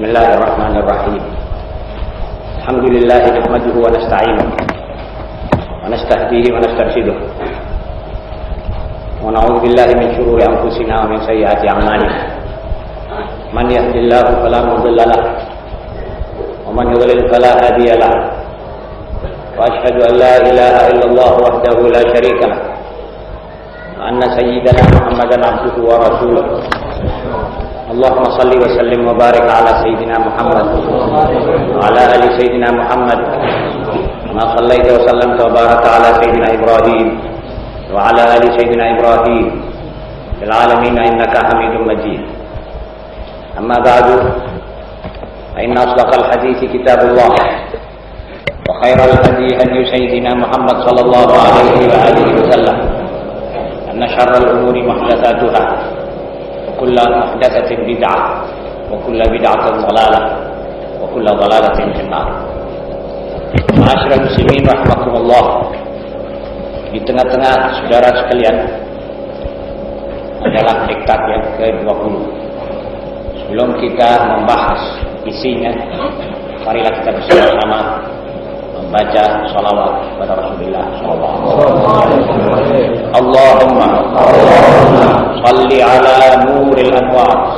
Bismillahirrahmanirrahim. Alhamdulillah nahmaduhu wa nasta'inuhu wa nastahdihi wa nastarshiduh. Wa na'udzu billahi min shururi anfusina wa min sayyiati a'malina. Man yahdihillahu fala mudilla lahu wa man yudlil fala hadiya lahu. Wa ashhadu an la ilaha illallah wahdahu la syarika lahu. Wa anna sayyidana Muhammadan abduhu wa rasuluh. Allahumma salli wa sallim wa barik ala sayyidina Muhammad wa ala ali sayyidina Muhammad ma sallaita wa sallamta wa baraka ala sayyidina Ibrahim wa ala ali sayyidina Ibrahim fil alamin innaka Hamidum Majid. Amma ba'du, fa inna asdaqal hadithi kitabullah wa khairal hadi hadi sayyidina Muhammad sallallahu alaihi wa alihi wasallam. Anna syarral umuri muhdatsatuha وكل محدثة بدعة وكل بدعة ضلالة وكل ضلالة في النار. Ma'asyiral muslimin rahimakumullah. Di tengah-tengah saudara sekalian adalah diktat yang ke-20. Sebelum kita membahas isinya, marilah kita bersama-sama membaca salawat kepada Rasulullah sallallahu alaihi wasallam. Allahumma salli ala nuril anwar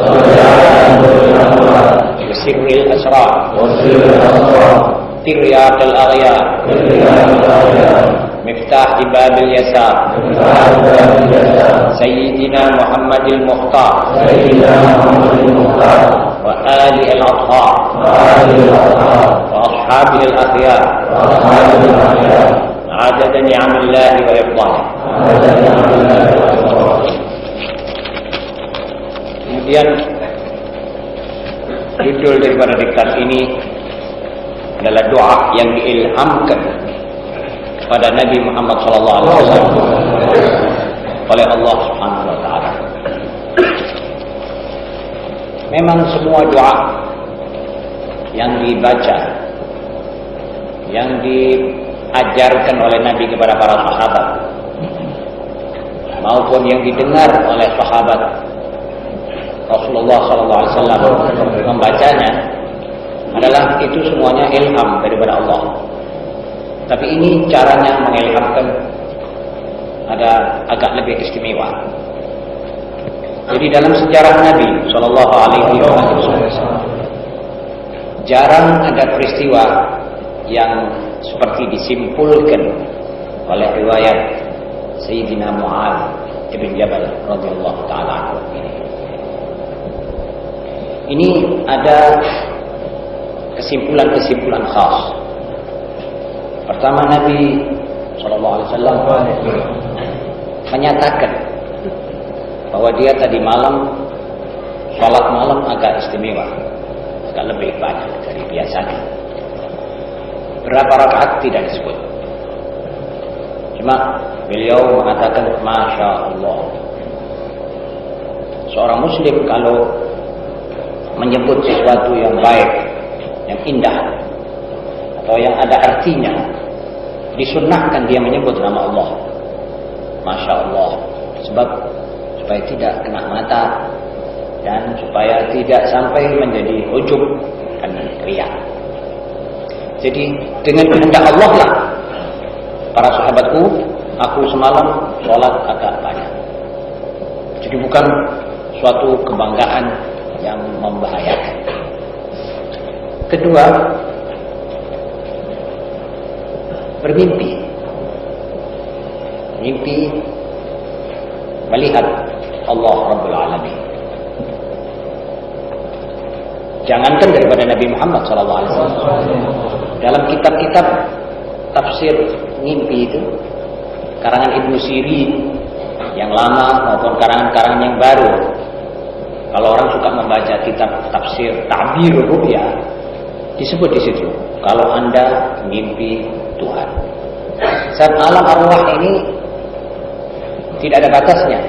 wa sirril asrar tiryaqil aghyar miftah babil yasar sayyidina Muhammadil Mukhtar wa ali al-athhar wa ashabihi al-akhyar adada ni'amillahi wa ifdalihi. Kemudian judul daripada diktat ini adalah doa yang diilhamkan kepada Nabi Muhammad SAW oleh Allah Subhanahu wa taala. Memang semua doa yang dibaca, yang diajarkan oleh Nabi kepada para sahabat maupun yang didengar oleh sahabat Rasulullah SAW membacanya adalah itu semuanya ilham daripada Allah. Tapi ini caranya mengilhamkan ada agak lebih istimewa. Jadi dalam sejarah Nabi SAW jarang ada peristiwa yang seperti disimpulkan oleh riwayat Sayyidina Mu'adz ibn Jabal radhiyallahu taala anhu ini. Ini ada kesimpulan-kesimpulan khas. Pertama, Nabi SAW menyatakan bahwa dia tadi malam sholat malam agak istimewa, agak lebih banyak dari biasanya. Berapa rakaat tidak disebut, cuma beliau mengatakan Masya Allah. Seorang muslim kalau menyebut sesuatu yang baik, yang indah, atau yang ada artinya, disunnahkan dia menyebut nama Allah Masya Allah, sebab supaya tidak kena mata dan supaya tidak sampai menjadi ujub dan riya. Jadi dengan kehendak Allah lah, para sahabatku, aku semalam sholat agak banyak. Jadi bukan suatu kebanggaan yang membahayakan. Kedua, bermimpi. Mimpi melihat Allah Rabbul Alamin. Jangankan daripada Nabi Muhammad SAW, dalam kitab-kitab tafsir mimpi itu, karangan Ibnu Sirin yang lama maupun karangan-karangan yang baru, kalau orang suka membaca kitab tafsir Ta'bir Ru'ya, disebut di situ kalau Anda mimpi Tuhan. Saat alam arwah ini tidak ada batasnya,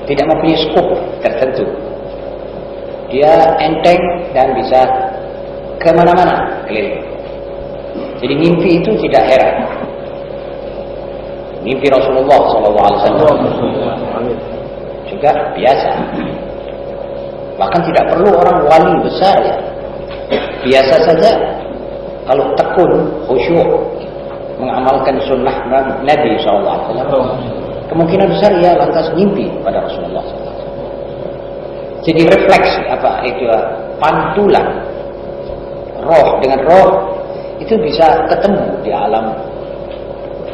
tidak mempunyai skop tertentu. Dia enteng dan bisa kemana-mana keliling. Jadi mimpi itu tidak heran. Mimpi Rasulullah SAW juga biasa. Bahkan tidak perlu orang wali besar ya. Biasa saja kalau tekun, khusyuk mengamalkan sunnah Nabi SAW, kemungkinan besar ia lantas mimpi pada Rasulullah SAW. Jadi refleksi pantulan roh dengan roh itu bisa ketemu di alam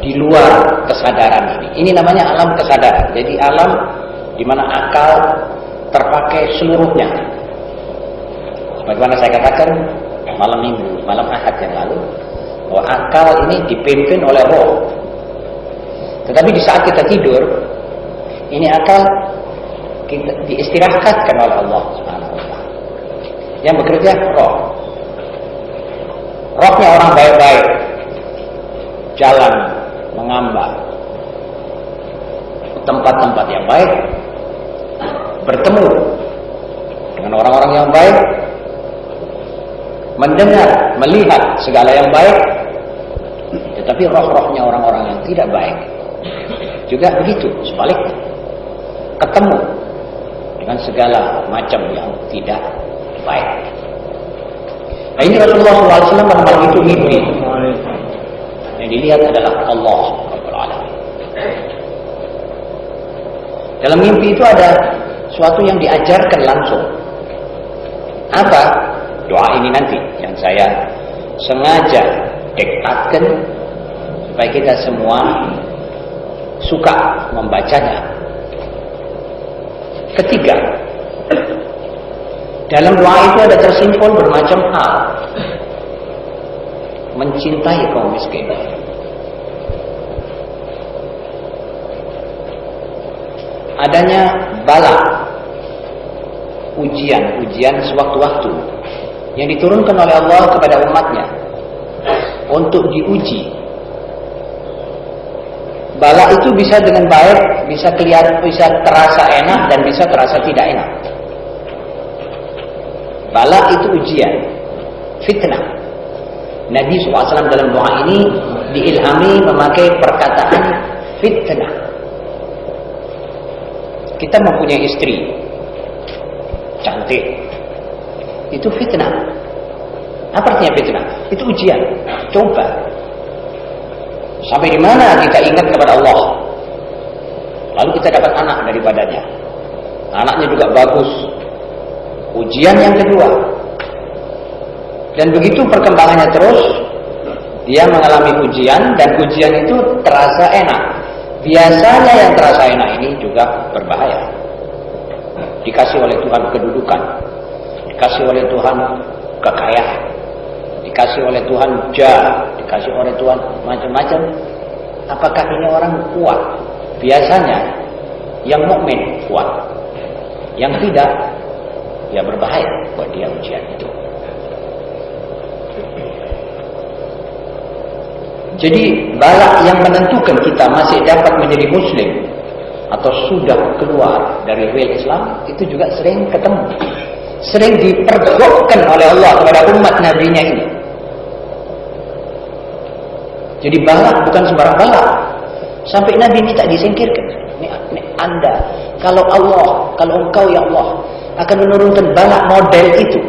di luar kesadaran ini. Ini namanya alam kesadaran. Jadi alam di mana akal terpakai seluruhnya. Sebagaimana saya katakan malam Ahad yang lalu, bahwa akal ini dipimpin oleh roh. Tetapi di saat kita tidur, ini akal kita diistirahatkan oleh Allah Subhanahu wa taala. Yang bekerja roh. Rohnya orang baik-baik, jalan mengambang tempat-tempat yang baik, bertemu dengan orang-orang yang baik, mendengar, melihat segala yang baik. Tetapi roh-rohnya orang-orang yang tidak baik juga begitu, sebaliknya, ketemu dengan segala macam yang tidak baik. Nah, ini Rasulullah SAW pada malam itu mimpi. Yang dilihat adalah Allah Rabbul Alamin. Dalam mimpi itu ada suatu yang diajarkan langsung. Apa? Doa ini nanti yang saya sengaja diktatkan supaya kita semua suka membacanya. Ketiga, dalam doa itu ada tersimpul bermacam hal. Mencintai kaum miskin, adanya bala, ujian sewaktu-waktu yang diturunkan oleh Allah kepada umatnya untuk diuji. Bala itu bisa dengan baik, bisa kelihatan, bisa terasa enak dan bisa terasa tidak enak. Bala itu ujian, fitnah. Nabi SAW dalam doa ini diilhami memakai perkataan fitnah. Kita mempunyai istri cantik, itu fitnah. Apa artinya fitnah? Itu ujian, coba. Sampai di mana kita ingat kepada Allah, lalu kita dapat anak daripadanya. Anaknya juga bagus. Ujian yang kedua. Dan begitu perkembangannya terus, dia mengalami ujian, dan ujian itu terasa enak. Biasanya yang terasa enak ini juga berbahaya. Dikasih oleh Tuhan kedudukan, dikasih oleh Tuhan kekayaan, dikasih oleh Tuhan dikasih oleh Tuhan macam-macam. Apakah ini orang kuat? Biasanya yang mukmin kuat, yang tidak, ya berbahaya buat dia ujian itu. Jadi bala yang menentukan kita masih dapat menjadi muslim atau sudah keluar dari real Islam itu juga sering ketemu, sering dipergokkan oleh Allah kepada umat nabinya ini. Jadi bala bukan sembarang bala. Sampai Nabi minta disingkirkan. Ini Anda, kalau engkau ya Allah akan menurunkan bala model itu,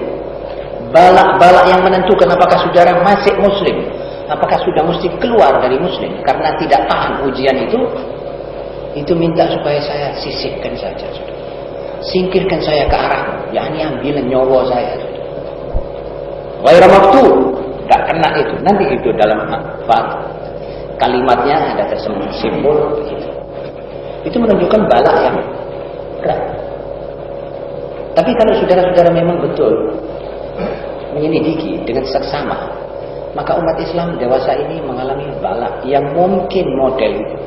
bala yang menentukan apakah saudara masih muslim, apakah sudah mesti keluar dari muslim karena tidak tahan ujian itu minta supaya saya sisihkan saja, singkirkan saya ke arahmu, yakni ambil nyawa saya. Ghaira maktub, tidak kena itu. Nanti itu dalam kalimatnya ada tersimpul begitu. Itu menunjukkan bala yang berat. Tapi kalau saudara-saudara memang betul menyelidiki dengan seksama, maka umat Islam dewasa ini mengalami bala yang mungkin model itu.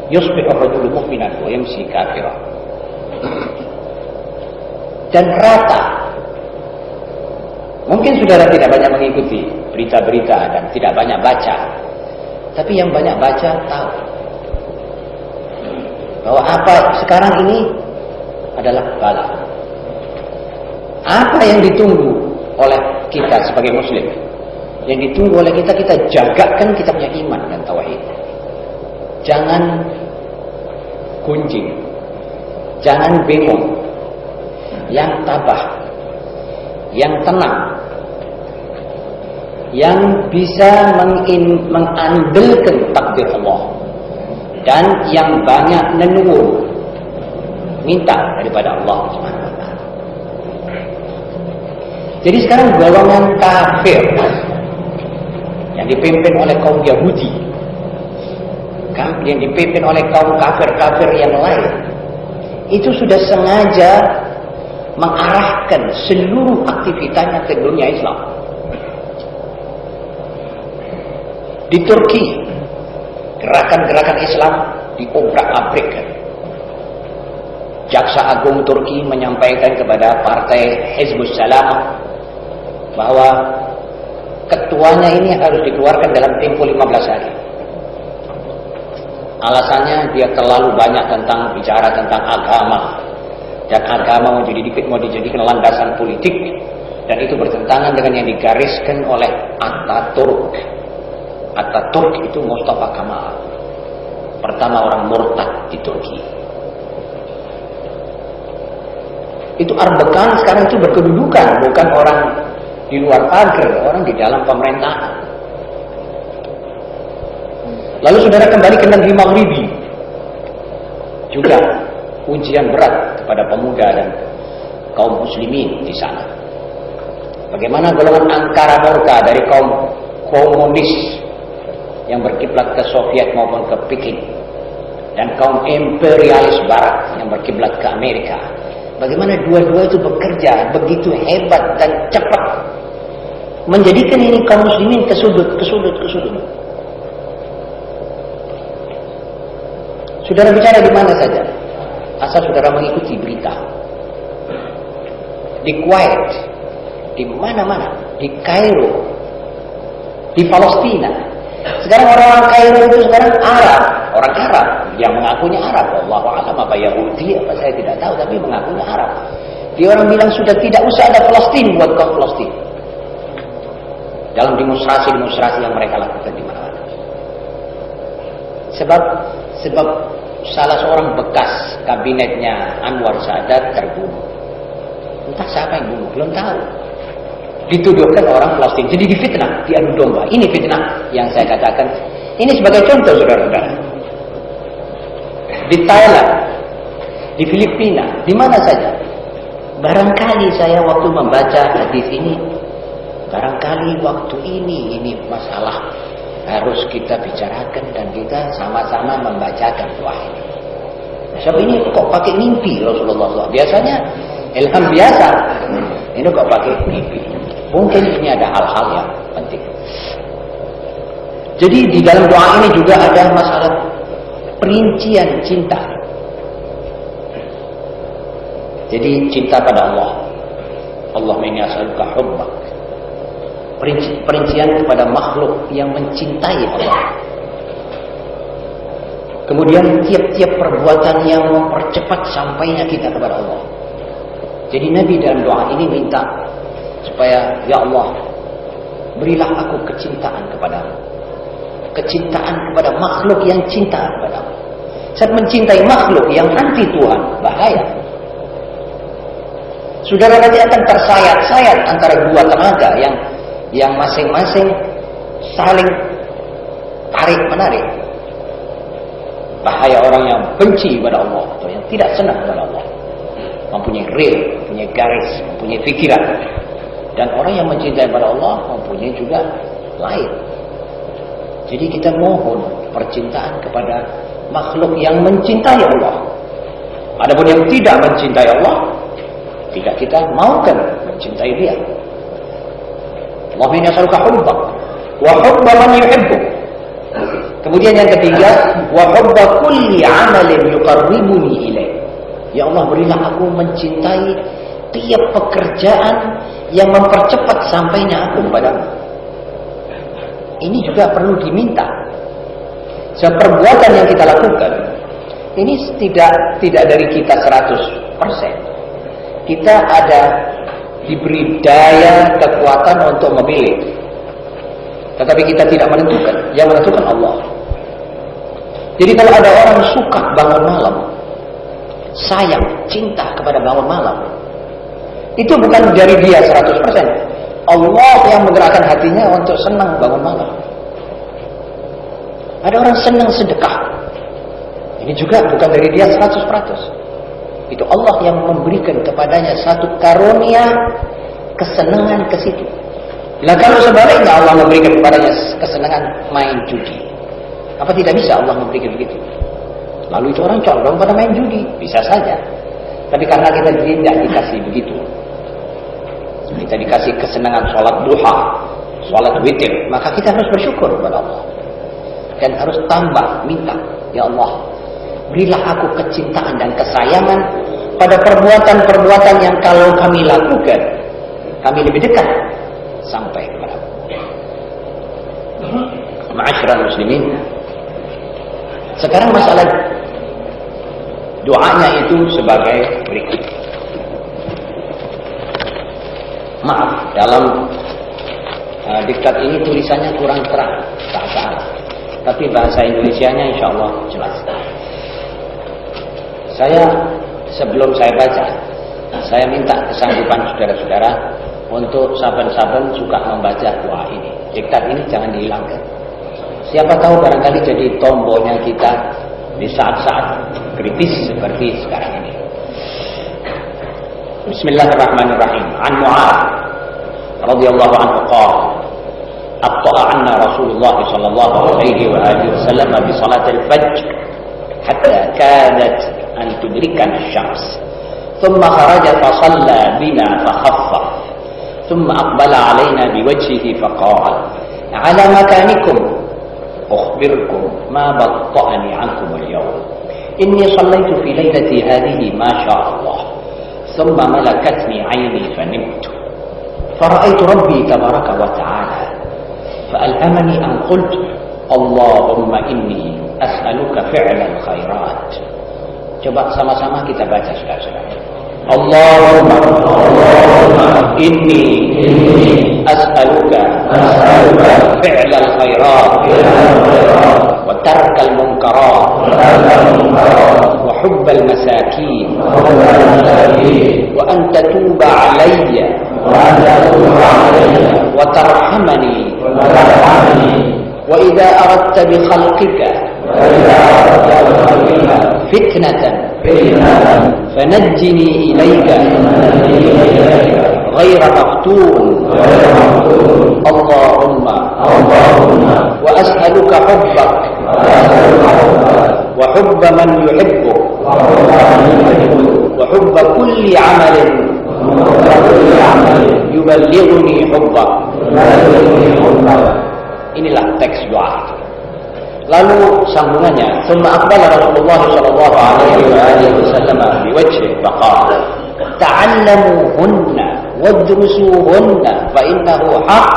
Yusbihu ar-rajulu mu'minan wa yamsi kafiran. Dan rata. Mungkin saudara tidak banyak mengikuti berita-berita dan tidak banyak baca. Tapi yang banyak baca tahu bahwa apa sekarang ini adalah bala. Apa yang ditunggu oleh kita sebagai muslim? Yang ditunggu oleh kita jagakan kita punya iman dan tauhid. Jangan gunjing, Jangan bingung. Yang tabah, yang tenang, yang bisa mengandalkan takdir Allah, dan yang banyak menurut minta daripada Allah Subhanahu wa taala. Jadi sekarang golongan kafir yang dipimpin oleh kaum Yahudi, yang dipimpin oleh kaum kafir-kafir yang lain, itu sudah sengaja mengarahkan seluruh aktivitasnya ke dunia Islam. Di Turki, gerakan-gerakan Islam diobrak-abrik. Jaksa Agung Turki menyampaikan kepada partai Hizbus Salam bahwa ketuanya ini harus dikeluarkan dalam tempo 15 hari. Alasannya dia terlalu banyak bicara tentang agama, dan agama mau dijadikan landasan politik, dan itu bertentangan dengan yang digariskan oleh Ataturk. Ataturk itu Mustafa Kemal, pertama orang murtad di Turki. Itu Erbakan sekarang itu berkedudukan, bukan orang di luar pagar, orang di dalam pemerintahan. Lalu saudara kembali ke negeri Maghribi, juga ujian berat kepada pemuda dan kaum muslimin di sana. Bagaimana golongan angkara murka dari kaum komunis yang berkiblat ke Soviet maupun ke Peking, dan kaum imperialis barat yang berkiblat ke Amerika. Bagaimana dua-dua itu bekerja begitu hebat dan cepat menjadikan ini kaum muslimin ke sudut. Saudara bicara di mana saja, asal saudara mengikuti berita. Di Kuwait, di mana-mana, di Kairo, di Palestina. Sekarang orang-orang Kairo itu sekarang orang Arab yang mengakunya Arab. Wallahu a'lam, apa Yahudi apa saya tidak tahu, tapi mengakunya Arab. Dia orang bilang sudah tidak usah ada Palestina buat kaum Palestina. Dalam demonstrasi yang mereka lakukan di mana-mana. Sebab salah seorang bekas kabinetnya Anwar Sadat terbunuh. Entah siapa yang bunuh, belum tahu. Dituduhkan orang Palestina, jadi difitnah, diadu domba. Ini fitnah yang saya katakan. Ini sebagai contoh saudara-saudara. Di Thailand, di Filipina, di mana saja. Barangkali saya waktu membaca hadis ini, barangkali waktu ini masalah harus kita bicarakan dan kita sama-sama membacakan doa ini. Sebab ini kok pakai mimpi Rasulullah SAW. Biasanya ilham biasa, ini kok pakai mimpi. Mungkin ini ada hal-hal yang penting. Jadi di dalam doa ini juga ada masalah perincian cinta. Jadi cinta pada Allah. Allahumma inni as'aluka hubbak. Perincian kepada makhluk yang mencintai Allah. Kemudian tiap-tiap perbuatan yang mempercepat sampainya kita kepada Allah. Jadi Nabi dalam doa ini minta supaya, ya Allah, berilah aku kecintaan kepadamu. Kecintaan kepada makhluk yang cinta kepadamu. Saat mencintai makhluk yang anti Tuhan, bahaya. Saudara nanti akan tersayat-sayat antara dua tenaga yang masing-masing saling tarik-menarik. Bahaya orang yang benci kepada Allah atau yang tidak senang kepada Allah. Mempunyai real, mempunyai garis, mempunyai pikiran. Dan orang yang mencintai kepada Allah mempunyai juga lain. Jadi kita mohon percintaan kepada makhluk yang mencintai Allah. Adapun yang tidak mencintai Allah, tidak kita maukan mencintai dia. Allahumma inni as'aluka hubbak wa hubba man yuhibbuk. Kemudian yang ketiga, wa hubba kulli 'amalin yuqarribuni ilaik. Ya Allah, berilah aku mencintai tiap pekerjaan yang mempercepat sampainya aku kepadamu. Ini juga perlu diminta. Sebab perbuatan yang kita lakukan ini tidak dari kita 100%. Kita ada diberi daya kekuatan untuk memilih. Tetapi kita tidak menentukan. Yang menentukan Allah. Jadi kalau ada orang suka bangun malam, sayang, cinta kepada bangun malam. Itu bukan dari dia 100%. Allah yang menggerakkan hatinya untuk senang bangun malam. Ada orang senang sedekah. Ini juga bukan dari dia 100%. Itu Allah yang memberikan kepadanya satu karunia kesenangan ke situ. Nah, kalau sebaliknya Allah memberikan kepadanya kesenangan main judi, apa tidak bisa Allah memberikan begitu? Lalu itu orang condong pada main judi, bisa saja. Tapi karena kita tidak dikasih begitu, kita dikasih kesenangan sholat duha, sholat witir, maka kita harus bersyukur kepada Allah dan harus tambah minta, ya Allah, berilah aku kecintaan dan kesayangan pada perbuatan-perbuatan yang kalau kami lakukan, kami lebih dekat sampai kepada ma'asyiral muslimin. Sekarang masalah doanya itu sebagai berikut. Maaf, dalam diktat ini tulisannya kurang terang bahasa Arab, tapi bahasa Indonesianya insya Allah jelas. Saya sebelum saya baca, saya minta kesanggupan saudara-saudara untuk saban-saban suka membaca doa ini. Diktat ini jangan dihilangkan. Siapa tahu barangkali jadi tombolnya kita di saat-saat kritis seperti sekarang ini. Bismillahirrahmanirrahim. An Mu'adz radhiyallahu anhu qala abta'a 'anna Rasulullah sallallahu alaihi wa alihi wasallam bi salatil fajr hatta kadat an tudrikana asy-syams. Thumma kharaja fa shalla bina fa khaffa. Thumma aqbala 'alaina biwajhihi fa qala 'ala makanikum أخبركم ما بطأني عنكم اليوم إني صليت في ليلتي هذه ما شاء الله ثم ملكتني عيني فنمت فرأيت ربي تبارك وتعالى فألهمني أن قلت اللهم إني أسألك فعل الخيرات. Coba sama-sama kita baca saudara-saudara. Allahumma inni as'aluka fi'lal khairat wa tarkal munkarat wa hubbal masakin wa an tatuba alayya wa tarhamani wa idza aradta bi khalqika fitnatan فنجني إليك غير مفتون اللهم وأسألك حبك وحب من يحبك وحب كل عمل يبلغني حبك. Inilah teks doa. Lalu sambungannya, summa aqbala Rasulullah sallallahu alaihi wasallam biwajhi faqala ta'allamuhunna wadrusuhunna fa innahu haqq.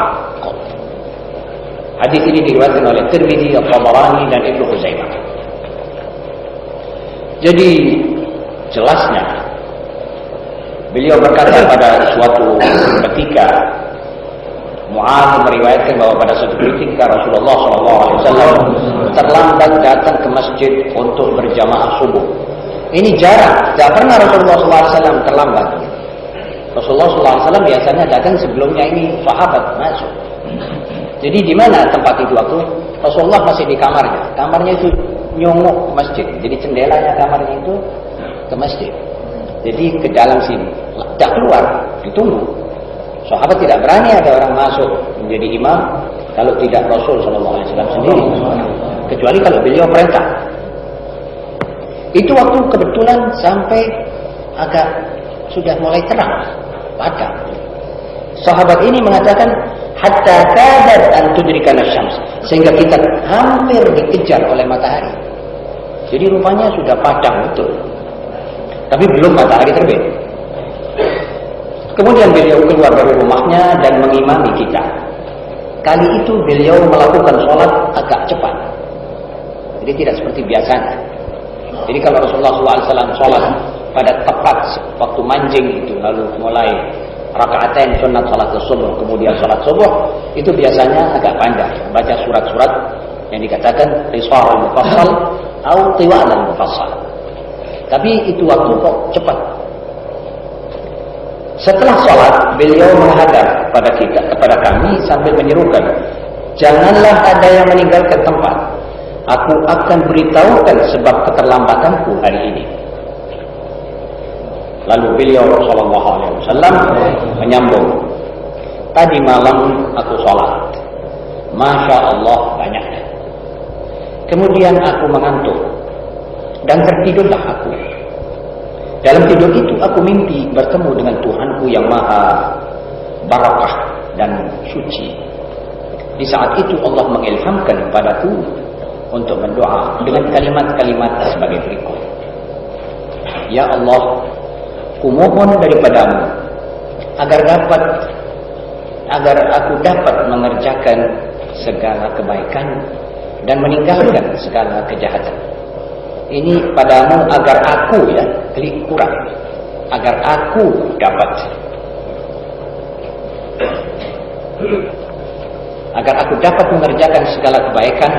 Hadis ini diriwayatkan oleh Tirmidzi, At-Tabarani dan Ibnu Khuzaimah. Jadi jelasnya beliau berkata pada suatu ketika Mu'adz meriwayatkan bahwa pada suatu ketika Rasulullah SAW terlambat datang ke masjid untuk berjamaah subuh. Ini jarang, tidak pernah Rasulullah SAW terlambat. Rasulullah SAW biasanya datang sebelumnya ini sahabat masuk. Jadi di mana tempat itu waktu? Rasulullah masih di kamarnya. Kamarnya itu nyongok ke masjid. Jadi jendelanya kamarnya itu ke masjid. Jadi ke dalam sini. Tidak keluar, ditunggu. Sahabat tidak berani ada orang masuk menjadi imam kalau tidak Rasul SAW sendiri, kecuali kalau beliau perintah. Itu waktu kebetulan sampai agak sudah mulai terang, padam. Sahabat ini mengatakan hatta kadat an tudrikana syams, sehingga kita hampir dikejar oleh matahari. Jadi rupanya sudah padam betul, tapi belum matahari terbit. Kemudian beliau keluar dari rumahnya dan mengimami kita. Kali itu beliau melakukan sholat agak cepat. Jadi tidak seperti biasanya. Jadi kalau Rasulullah SAW sholat pada tepat waktu manjing itu, lalu mulai rakaatain sunat sholat subuh, kemudian sholat subuh, itu biasanya agak panjang. Baca surat-surat yang dikatakan qisarul mufassal atau tiwal mufassal. Tapi itu waktu kok cepat. Setelah sholat, beliau menghadap kepada kami sambil menyerukan, janganlah ada yang meninggalkan tempat. Aku akan beritahukan sebab keterlambatanku hari ini. Lalu beliau sallallahu alaihi wasallam menyambung, tadi malam aku sholat, masya Allah banyaknya. Kemudian aku mengantuk dan tertidurlah aku. Dalam tidur itu aku mimpi bertemu dengan Tuhanku yang maha barakah dan suci. Di saat itu Allah mengilhamkan padaku untuk berdoa dengan kalimat-kalimat sebagai berikut. Ya Allah, kumohon daripadamu agar aku dapat mengerjakan segala kebaikan dan meninggalkan segala kejahatan. Ini padamu agar aku kurang, agar aku dapat mengerjakan segala kebaikan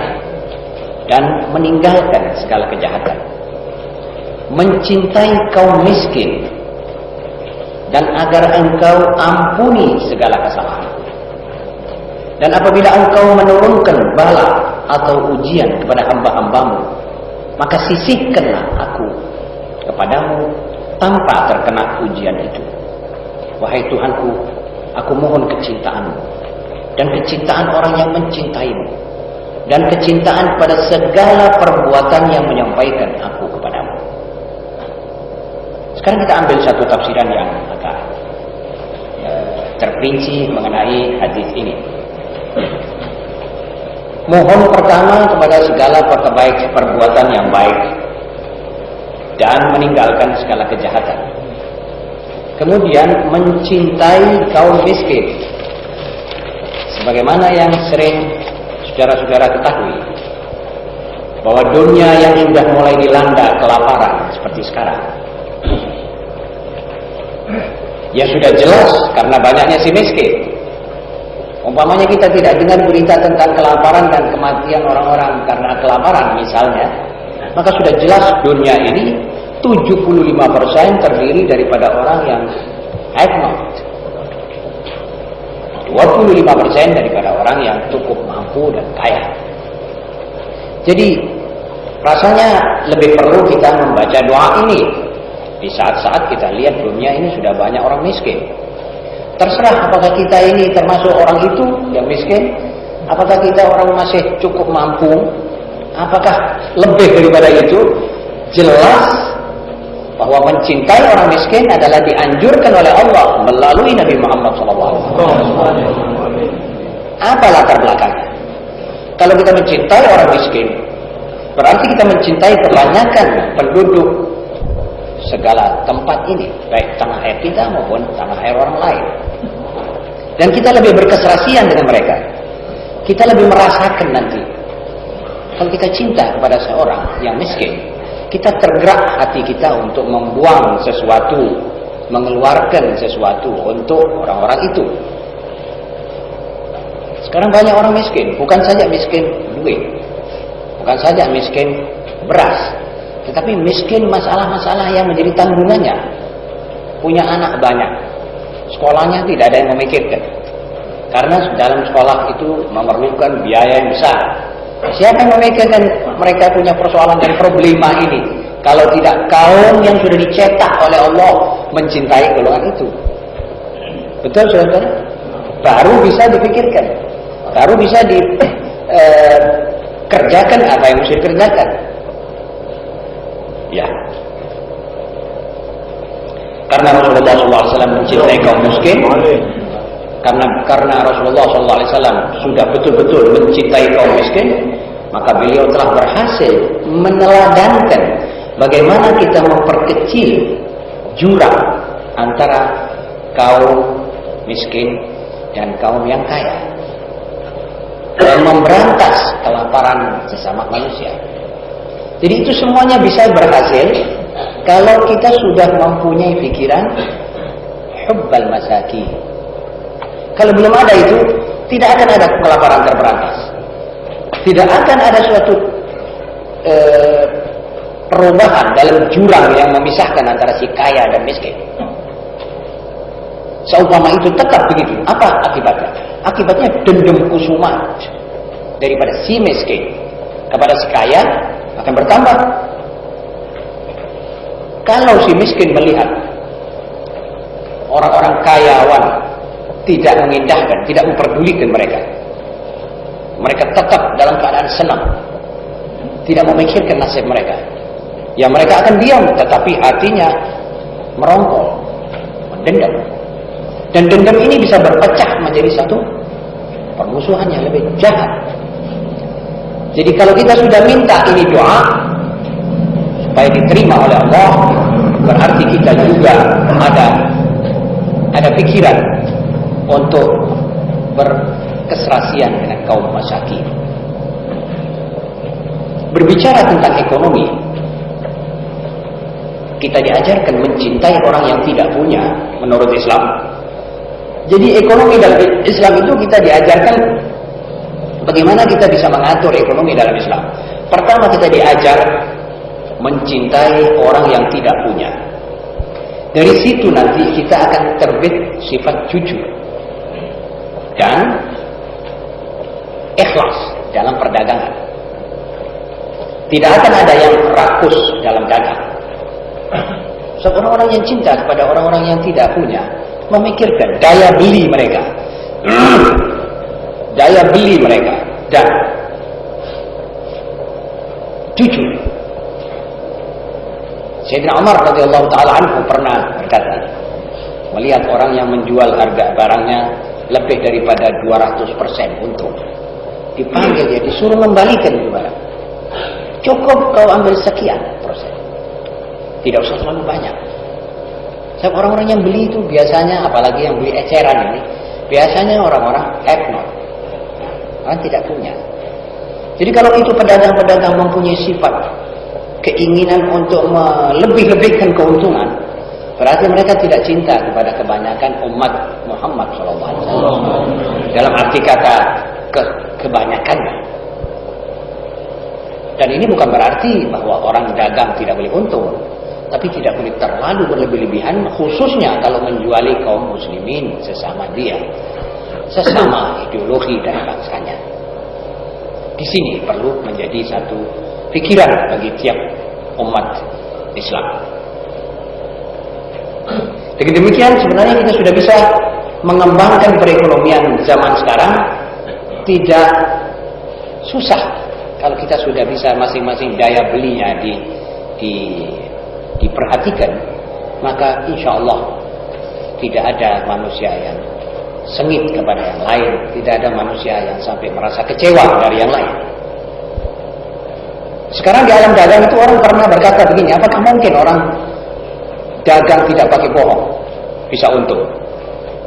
dan meninggalkan segala kejahatan, mencintai kaum miskin, dan agar engkau ampuni segala kesalahan. Dan apabila engkau menurunkan bala atau ujian kepada hamba-hambamu, maka sisihkanlah aku kepadamu tanpa terkena ujian itu. Wahai Tuhanku, aku mohon kecintaanmu dan kecintaan orang yang mencintaimu, dan kecintaan pada segala perbuatan yang menyampaikan aku kepadamu. Sekarang kita ambil satu tafsiran yang agak terperinci mengenai hadis ini. Mohon pertama kepada segala perbuatan yang baik dan meninggalkan segala kejahatan. Kemudian mencintai kaum miskin, sebagaimana yang sering saudara-saudara ketahui, bahwa dunia yang sudah mulai dilanda kelaparan seperti sekarang, ya sudah jelas karena banyaknya si miskin. Umpamanya kita tidak dengar berita tentang kelaparan dan kematian orang-orang karena kelaparan misalnya, maka sudah jelas dunia ini 75% terdiri daripada orang yang have not, 25% daripada orang yang cukup mampu dan kaya. Jadi rasanya lebih perlu kita membaca doa ini di saat-saat kita lihat dunia ini sudah banyak orang miskin. Terserah apakah kita ini termasuk orang itu yang miskin, apakah kita orang masih cukup mampu, apakah lebih daripada itu. Jelas bahwa mencintai orang miskin adalah dianjurkan oleh Allah melalui Nabi Muhammad SAW. Apa latar belakangnya? Kalau kita mencintai orang miskin, berarti kita mencintai kebanyakan penduduk segala tempat ini, baik tanah air kita maupun tanah air orang lain. Dan kita lebih berkeserasian dengan mereka. Kita lebih merasakan nanti. Kalau kita cinta kepada seorang yang miskin, kita tergerak hati kita untuk membuang sesuatu, mengeluarkan sesuatu untuk orang-orang itu. Sekarang banyak orang miskin, bukan saja miskin duit, bukan saja miskin beras, tetapi miskin masalah-masalah yang menjadi tanggungannya. Punya anak banyak, sekolahnya tidak ada yang memikirkan, karena dalam sekolah itu memerlukan biaya yang besar. Siapa yang memikirkan mereka punya persoalan dan problema ini, kalau tidak kaum yang sudah dicetak oleh Allah mencintai golongan itu? Betul saudara? Baru bisa dipikirkan, baru bisa dikerjakan apa yang mesti dikerjakan. Ya, karena Rasulullah SAW mencintai kaum miskin, karena Rasulullah SAW sudah betul-betul mencintai kaum miskin, maka beliau telah berhasil meneladankan bagaimana kita memperkecil jurang antara kaum miskin dan kaum yang kaya, dan memberantas kelaparan sesama manusia. Jadi itu semuanya bisa berhasil kalau kita sudah mempunyai pikiran hubbal masakin. Kalau belum ada itu, tidak akan ada kelaparan terberantas. Tidak akan ada suatu perubahan dalam jurang yang memisahkan antara si kaya dan miskin. Seumpama itu tetap begitu, apa akibatnya? Akibatnya dendam kusumat daripada si miskin kepada si kaya akan bertambah. Kalau si miskin melihat orang-orang kayawan tidak mengindahkan, tidak memperdulikan mereka, mereka tetap dalam keadaan senang, tidak memikirkan nasib mereka, ya mereka akan diam, tetapi hatinya merongkol, mendendam. Dan dendam ini bisa berpecah menjadi satu permusuhan yang lebih jahat. Jadi kalau kita sudah minta ini doa supaya diterima oleh Allah, berarti kita juga ada pikiran untuk berkeserasian dengan kaum masakin. Berbicara tentang ekonomi, kita diajarkan mencintai orang yang tidak punya menurut Islam. Jadi ekonomi dalam Islam itu kita diajarkan bagaimana kita bisa mengatur ekonomi dalam Islam. Pertama kita diajar mencintai orang yang tidak punya. Dari situ nanti kita akan terbit sifat jujur dan ikhlas dalam perdagangan. Tidak akan ada yang rakus dalam dagang. Sebab orang-orang yang cinta kepada orang-orang yang tidak punya memikirkan daya beli mereka, daya beli mereka, dan jujur. Sayyidina Umar radhiyallahu taala anhu pernah berkata, melihat orang yang menjual harga barangnya lebih daripada 200% untung, dipanggil dia, disuruh membalikan itu barang. Cukup kau ambil sekian persen, tidak usah terlalu banyak. Sebab orang-orang yang beli itu biasanya, apalagi yang beli eceran ini, biasanya orang-orang have-not, orang tidak punya. Jadi kalau itu pedagang-pedagang mempunyai sifat keinginan untuk melebih-lebihkan keuntungan, berarti mereka tidak cinta kepada kebanyakan umat Muhammad SAW. Dalam arti kata kebanyakannya. Dan ini bukan berarti bahwa orang dagang tidak boleh untung, tapi tidak boleh terlalu berlebih-lebihan, khususnya kalau menjuali kaum muslimin sesama dia, sesama ideologi dan bangsanya. Di sini perlu menjadi satu pikiran bagi tiap umat Islam. Dengan demikian sebenarnya kita sudah bisa mengembangkan perekonomian zaman sekarang tidak susah kalau kita sudah bisa masing-masing daya belinya diperhatikan, maka insya Allah tidak ada manusia yang sengit kepada yang lain, tidak ada manusia yang sampai merasa kecewa dari yang lain. Sekarang di alam dagang itu orang pernah berkata begini, apakah mungkin orang dagang tidak pakai bohong bisa untung?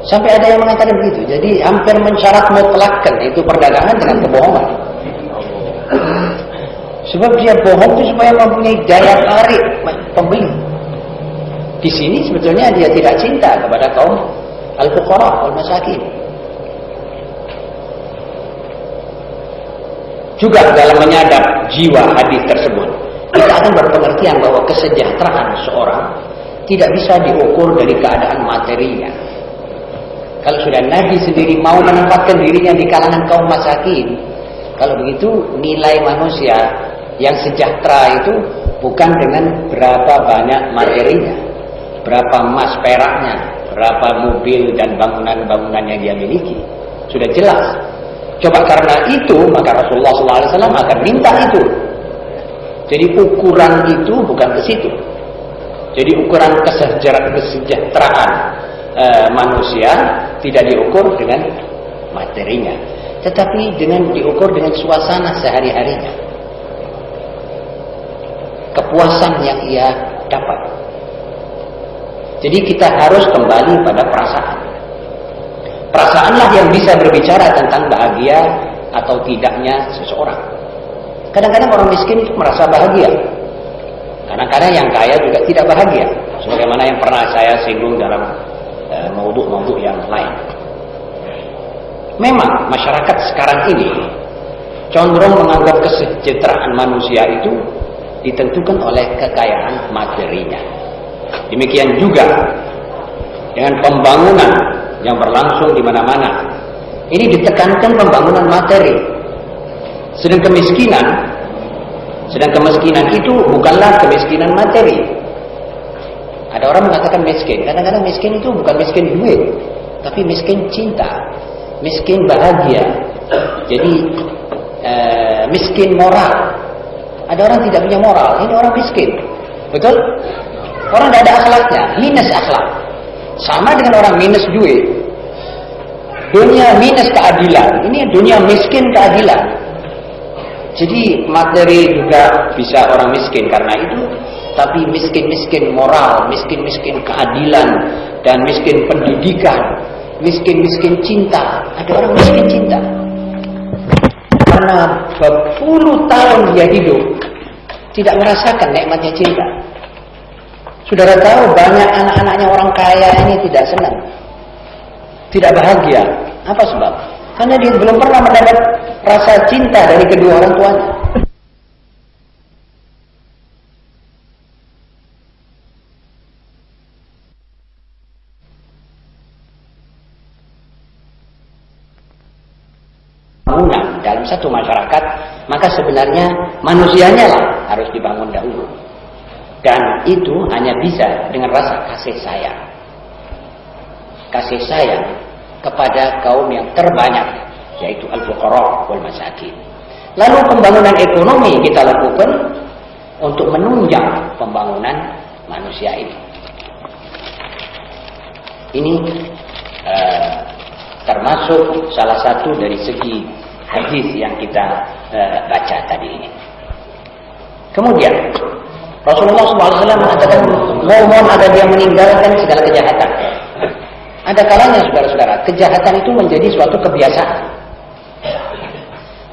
Sampai ada yang mengatakan begitu. Jadi hampir mensyarat mutlakkan itu perdagangan dengan kebohongan. Sebab dia bohong itu supaya mempunyai daya tarik pembeli. Di sini sebetulnya dia tidak cinta kepada kaum al-fuqara, al-masakin. Juga dalam menyadap jiwa hadis tersebut, kita akan berpengertian bahwa kesejahteraan seorang tidak bisa diukur dari keadaan materinya. Kalau sudah Nabi sendiri mau menempatkan dirinya di kalangan kaum masakin, kalau begitu nilai manusia yang sejahtera itu bukan dengan berapa banyak materinya, berapa emas peraknya, berapa mobil dan bangunan-bangunan yang dia miliki. Sudah jelas. Coba karena itu maka Rasulullah SAW akan minta itu. Jadi ukuran itu bukan ke situ. Jadi ukuran kesejahteraan manusia tidak diukur dengan materinya, tetapi diukur dengan suasana sehari-harinya, kepuasan yang ia dapat. Jadi kita harus kembali pada perasaan. Perasaanlah yang bisa berbicara tentang bahagia atau tidaknya seseorang. Kadang-kadang orang miskin itu merasa bahagia, kadang-kadang yang kaya juga tidak bahagia, sebagaimana yang pernah saya singgung dalam maudhu' yang lain. Memang masyarakat sekarang ini condong menganggap kesejahteraan manusia itu ditentukan oleh kekayaan materinya. Demikian juga dengan pembangunan yang berlangsung di mana-mana. Ini ditekankan pembangunan materi. Sedang kemiskinan itu bukanlah kemiskinan materi. Ada orang mengatakan miskin. Kadang-kadang miskin itu bukan miskin duit, tapi miskin cinta, miskin bahagia. Jadi miskin moral. Ada orang tidak punya moral, ini orang miskin. Betul? Orang tidak ada akhlaknya, minus akhlak. Sama dengan orang minus duit. Dunia minus keadilan, ini dunia miskin keadilan. Jadi materi juga bisa orang miskin karena itu, tapi miskin-miskin moral, miskin-miskin keadilan, dan miskin pendidikan, miskin-miskin cinta. Ada orang miskin cinta karena berpuluh tahun dia hidup tidak merasakan nikmatnya cinta. Saudara tahu banyak anak-anaknya orang kaya ini tidak senang, tidak bahagia. Apa sebab? Karena dia belum pernah mendapat rasa cinta dari kedua orang tuanya. Bangunan dalam satu masyarakat, maka sebenarnya manusianya lah harus dibangun dahulu. Dan itu hanya bisa dengan rasa kasih sayang. Kasih sayang kepada kaum yang terbanyak, yaitu al-fuqara wal masakin. Lalu pembangunan ekonomi kita lakukan untuk menunjang pembangunan manusia ini. Ini termasuk salah satu dari segi hadis yang kita baca tadi ini. Kemudian Rasulullah SAW mengatakan, mohon agar dia meninggalkan segala kejahatan. Ada kalanya saudara-saudara, kejahatan itu menjadi suatu kebiasaan.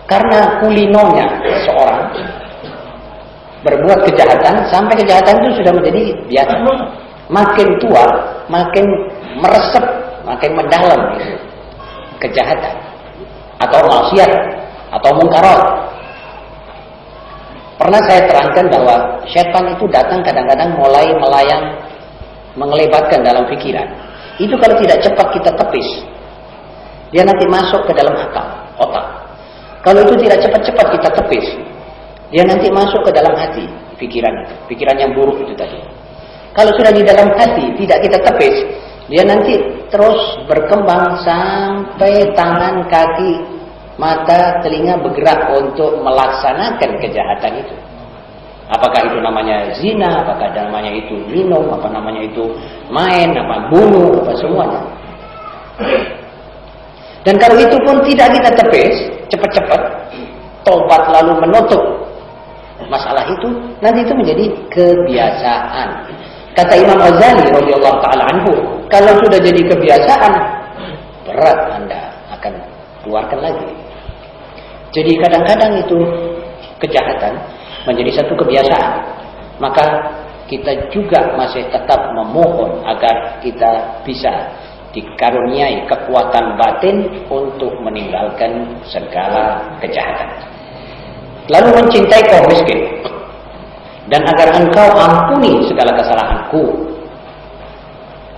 Karena kulinonya seorang berbuat kejahatan, sampai kejahatan itu sudah menjadi biasa. Makin tua, makin meresap, makin mendalam itu kejahatan atau maksiat atau mungkarat. Pernah saya terangkan bahwa syaitan itu datang kadang-kadang mulai melayang, mengelebatkan dalam pikiran. Itu kalau tidak cepat kita tepis, dia nanti masuk ke dalam otak. Kalau itu tidak cepat-cepat kita tepis, dia nanti masuk ke dalam hati, pikiran yang buruk itu tadi. Kalau sudah di dalam hati, tidak kita tepis, dia nanti terus berkembang sampai tangan, kaki, mata, telinga bergerak untuk melaksanakan kejahatan itu. Apakah itu namanya zina, apakah namanya itu minum, apa namanya itu main, apa bunuh, apa semuanya. Dan kalau itu pun tidak kita tepis, cepat-cepat, tobat lalu menutup masalah itu, nanti itu menjadi kebiasaan. Kata Imam Ghazali radhiyallahu taala anhu, kalau sudah jadi kebiasaan, berat Anda akan keluarkan lagi. Jadi kadang-kadang itu kejahatan menjadi satu kebiasaan. Maka kita juga masih tetap memohon agar kita bisa dikaruniai kekuatan batin untuk meninggalkan segala kejahatan. Lalu mencintai kaum miskin. Dan agar engkau ampuni segala kesalahanku.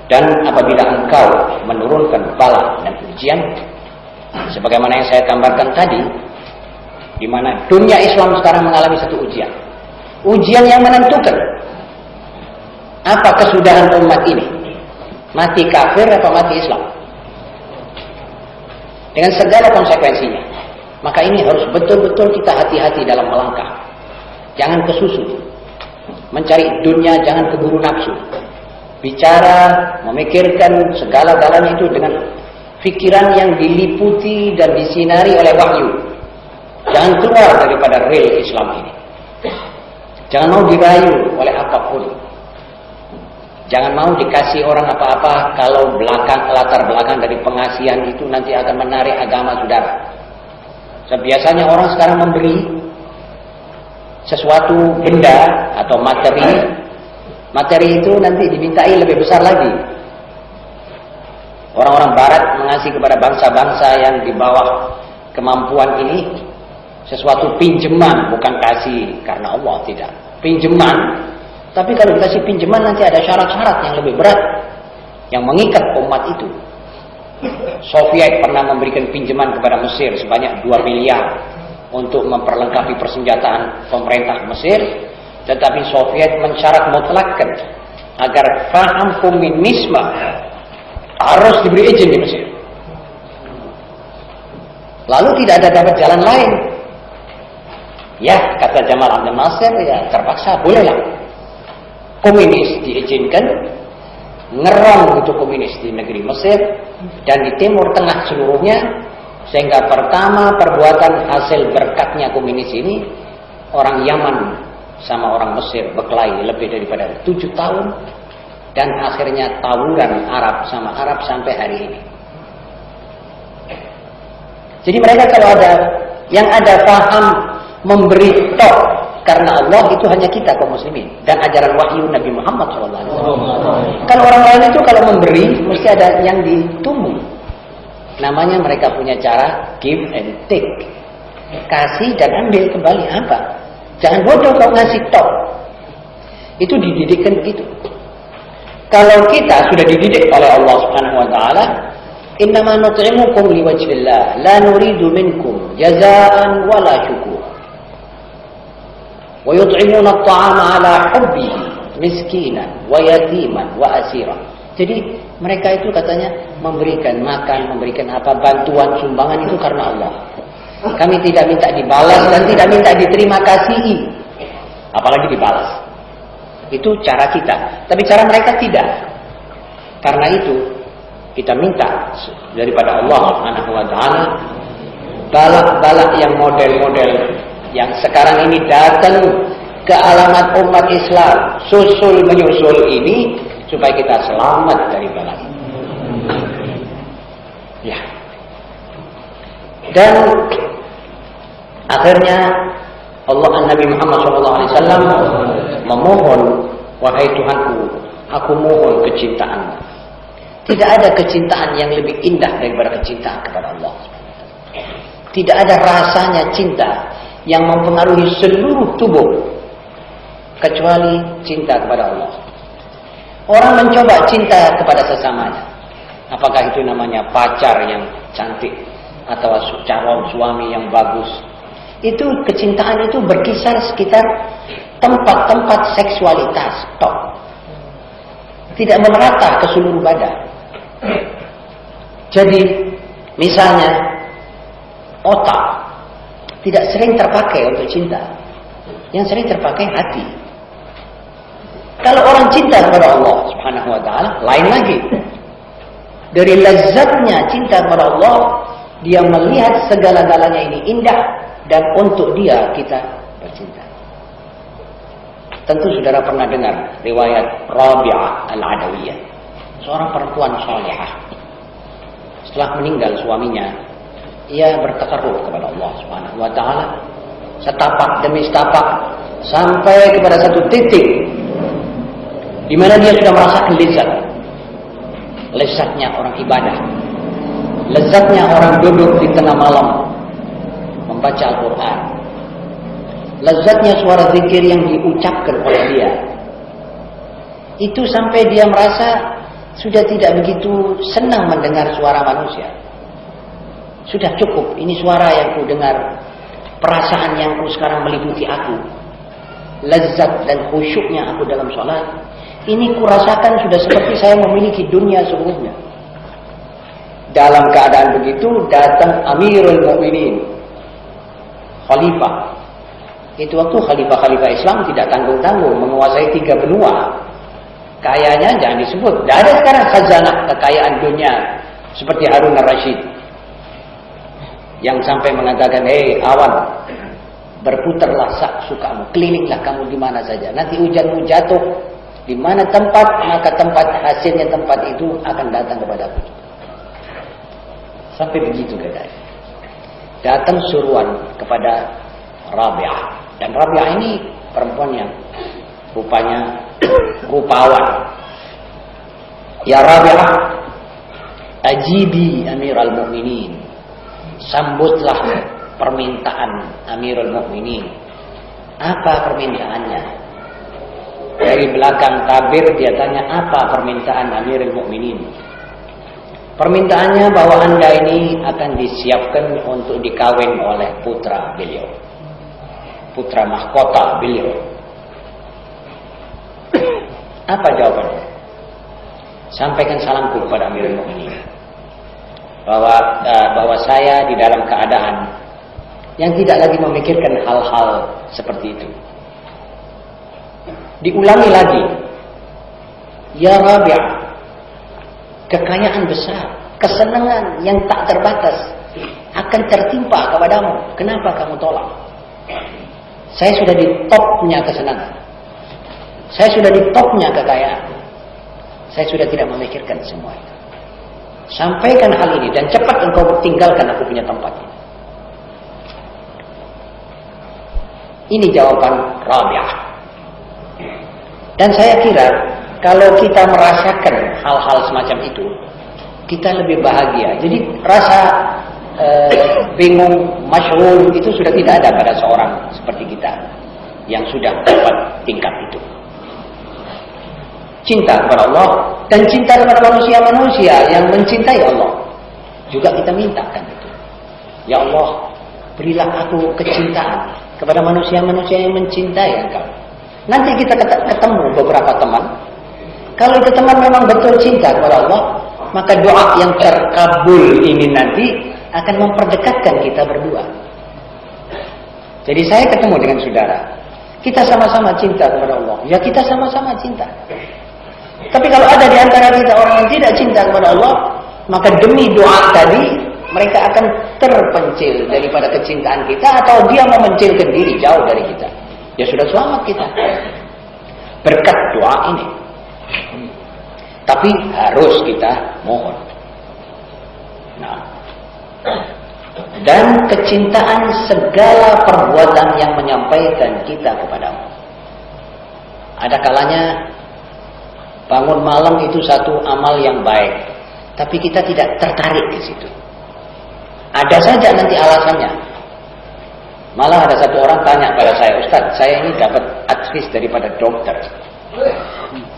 Dan apabila engkau menurunkan bala dan ujian, sebagaimana yang saya gambarkan tadi, di mana dunia Islam sekarang mengalami satu ujian. Ujian yang menentukan apa kesudahan umat ini. Mati kafir atau mati Islam. Dengan segala konsekuensinya. Maka ini harus betul-betul kita hati-hati dalam melangkah. Jangan kesusu. Mencari dunia jangan keburu nafsu. Bicara, memikirkan segala-galanya itu dengan pikiran yang diliputi dan disinari oleh wahyu. Jangan keluar daripada real Islam ini. Jangan mau dirayu oleh apapun. Jangan mau dikasih orang apa-apa kalau latar belakang dari pengasihan itu nanti akan menarik agama saudara. Biasanya orang sekarang memberi sesuatu benda atau materi. Materi itu nanti dimintai lebih besar lagi. Orang-orang barat mengasih kepada bangsa-bangsa yang di bawah kemampuan ini sesuatu pinjaman, bukan kasih karena Allah, tidak. pinjaman. Tapi kalau dikasih pinjaman nanti ada syarat-syarat yang lebih berat yang mengikat umat itu. Soviet pernah memberikan pinjaman kepada Mesir sebanyak 2 miliar untuk memperlengkapi persenjataan pemerintah Mesir, tetapi Soviet mensyarat mutlakkan agar faham komunisme harus diberi izin di Mesir. Lalu tidak ada dapat jalan lain. Ya, kata Jamal Abdel Nasser, ya terpaksa bolehlah komunis diizinkan, ngerong itu komunis di negeri Mesir dan di Timur Tengah seluruhnya, sehingga pertama perbuatan hasil berkatnya komunis ini, orang Yaman sama orang Mesir berkelahi lebih daripada 7 tahun dan akhirnya tawuran Arab sama Arab sampai hari ini. Jadi mereka kalau ada yang ada paham memberi tok karena Allah, itu hanya kita kaum muslimin dan ajaran wahyu Nabi Muhammad SAW. Kalau orang lain itu kalau memberi mesti ada yang ditunggu. Namanya mereka punya cara give and take, kasih dan ambil kembali. Apa? Jangan bodoh kau ngasih tok. Itu dididikkan begitu. Kalau kita sudah dididik oleh Allah Subhanahu Wa Taala, innama nut'imukum liwajhillah la nuridu minkum jazaa'an wala syukur. Wa yut'imuna at-ta'ama 'ala hubbihi miskinan wa yatiman wa asira. Jadi mereka itu katanya memberikan makan, memberikan apa, bantuan, sumbangan itu karena Allah. Kami tidak minta dibalas dan tidak minta diterima kasih, apalagi dibalas. Itu cara kita, tapi cara mereka tidak. Karena itu kita minta daripada Allah Subhanahu Wa Taala balak-balak yang model-model yang sekarang ini datang ke alamat umat Islam, susul menyusul ini supaya kita selamat dari balak ini. Ya. Dan akhirnya Allah Nabi Muhammad SAW memohon, wahai Tuhanku, aku mohon kecintaanmu. Tidak ada kecintaan yang lebih indah daripada kecintaan kepada Allah. Tidak ada rasanya cinta yang mempengaruhi seluruh tubuh kecuali cinta kepada Allah. Orang mencoba cinta kepada sesamanya. Apakah itu namanya pacar yang cantik atau calon suami yang bagus? Itu kecintaan itu berkisar sekitar tempat-tempat seksualitas tok. Tidak merata ke seluruh badan. Jadi misalnya otak tidak sering terpakai untuk cinta. Yang sering terpakai hati. Kalau orang cinta kepada Allah Subhanahu Wa Taala, lain lagi. Dari lezatnya cinta kepada Allah, dia melihat segala-galanya ini indah dan untuk dia kita bercinta. Tentu saudara pernah dengar riwayat Rabi'ah Al-Adawiyah, seorang perempuan salihah. Setelah meninggal suaminya, ia bertakarruf kepada Allah Subhanahu Wa Taala, setapak demi setapak, sampai kepada satu titik di mana dia sudah merasakan lezatnya orang ibadah, lezatnya orang duduk di tengah malam membaca Al-Quran, lezatnya suara zikir yang diucapkan oleh dia. Itu sampai dia merasa sudah tidak begitu senang mendengar suara manusia. Sudah cukup, ini suara yang ku dengar, perasaan yang ku sekarang meliputi aku, lezat dan khusyuknya aku dalam sholat, ini ku rasakan sudah seperti saya memiliki dunia seluruhnya. Dalam keadaan begitu datang Amirul Mukminin, Khalifah. Itu waktu khalifah-khalifah Islam tidak tanggung-tanggung, menguasai 3 benua. Kayanya jangan disebut. Tidak ada sekarang khazanah kekayaan dunia seperti Harun al-Rashid yang sampai mengatakan, hei awan, berputarlah sak sukamu, kelilinglah kamu di mana saja. Nanti hujanmu jatuh di mana tempat, maka tempat hasilnya tempat itu akan datang kepadaku. Sampai begitu katanya. Datang suruhan kepada Rabi'ah, dan Rabi'ah ini perempuan yang rupanya rupawan. Ya Rabi'ah, ajibi Amirul Mukminin, sambutlah permintaan Amirul Mukminin. Apa permintaannya? Dari belakang tabir dia tanya, apa permintaan Amirul Mukminin? Permintaannya bahwa Anda ini akan disiapkan untuk dikawin oleh putra beliau, putra mahkota beliau. Apa jawabannya? Sampaikan salamku kepada Amirul Mukminin bahwa saya di dalam keadaan yang tidak lagi memikirkan hal-hal seperti itu. Diulangi lagi, ya Rabi', kekayaan besar, kesenangan yang tak terbatas akan tertimpa kepadamu. Kenapa kamu tolak? Saya sudah di topnya kesenangan, saya sudah di topnya kekayaan, saya sudah tidak memikirkan semua itu. Sampaikan hal ini dan cepat engkau tinggalkan aku punya tempat ini. Ini jawaban Rabi'ah. Dan saya kira kalau kita merasakan hal-hal semacam itu, kita lebih bahagia. Jadi rasa bingung, masyhur itu sudah tidak ada pada seorang seperti kita yang sudah dapat tingkat itu. Cinta kepada Allah dan cinta kepada manusia-manusia yang mencintai Allah juga kita mintakan itu. Ya Allah, berilah aku kecintaan kepada manusia-manusia yang mencintai Engkau. Nanti kita ketemu beberapa teman. Kalau itu teman memang betul cinta kepada Allah, maka doa yang terkabul ini nanti akan memperdekatkan kita berdua. Jadi saya ketemu dengan saudara, kita sama-sama cinta kepada Allah, ya kita sama-sama cinta. Tapi kalau ada di antara kita orang yang tidak cinta kepada Allah, maka demi doa tadi mereka akan terpencil daripada kecintaan kita, atau dia memencilkan diri jauh dari kita. Ya sudah selamat kita berkat doa ini. Tapi harus kita mohon. Nah, dan kecintaan segala perbuatan yang menyampaikan kita kepadamu. Ada kalanya bangun malam itu satu amal yang baik, tapi kita tidak tertarik ke situ. Ada saja nanti alasannya. Malah ada satu orang tanya pada saya, Ustaz, saya ini dapat advice daripada dokter.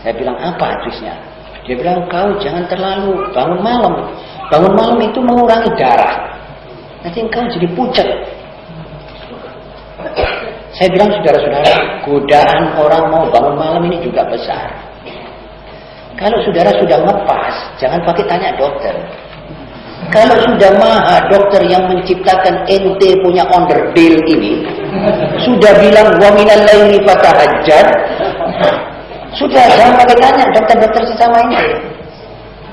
Saya bilang, apa advice-nya? Dia bilang, kau jangan terlalu bangun malam. Bangun malam itu mengurangi darah. Nanti engkau jadi pucat. Saya bilang, saudara-saudara, godaan orang mau bangun malam ini juga besar. Kalau saudara sudah ngepas, jangan pakai tanya dokter. Kalau sudah maha dokter yang menciptakan ente punya onderdil ini, sudah bilang wa minal laili fatahajjad, sudah jangan pakai tanya dokter-dokter sesama ini.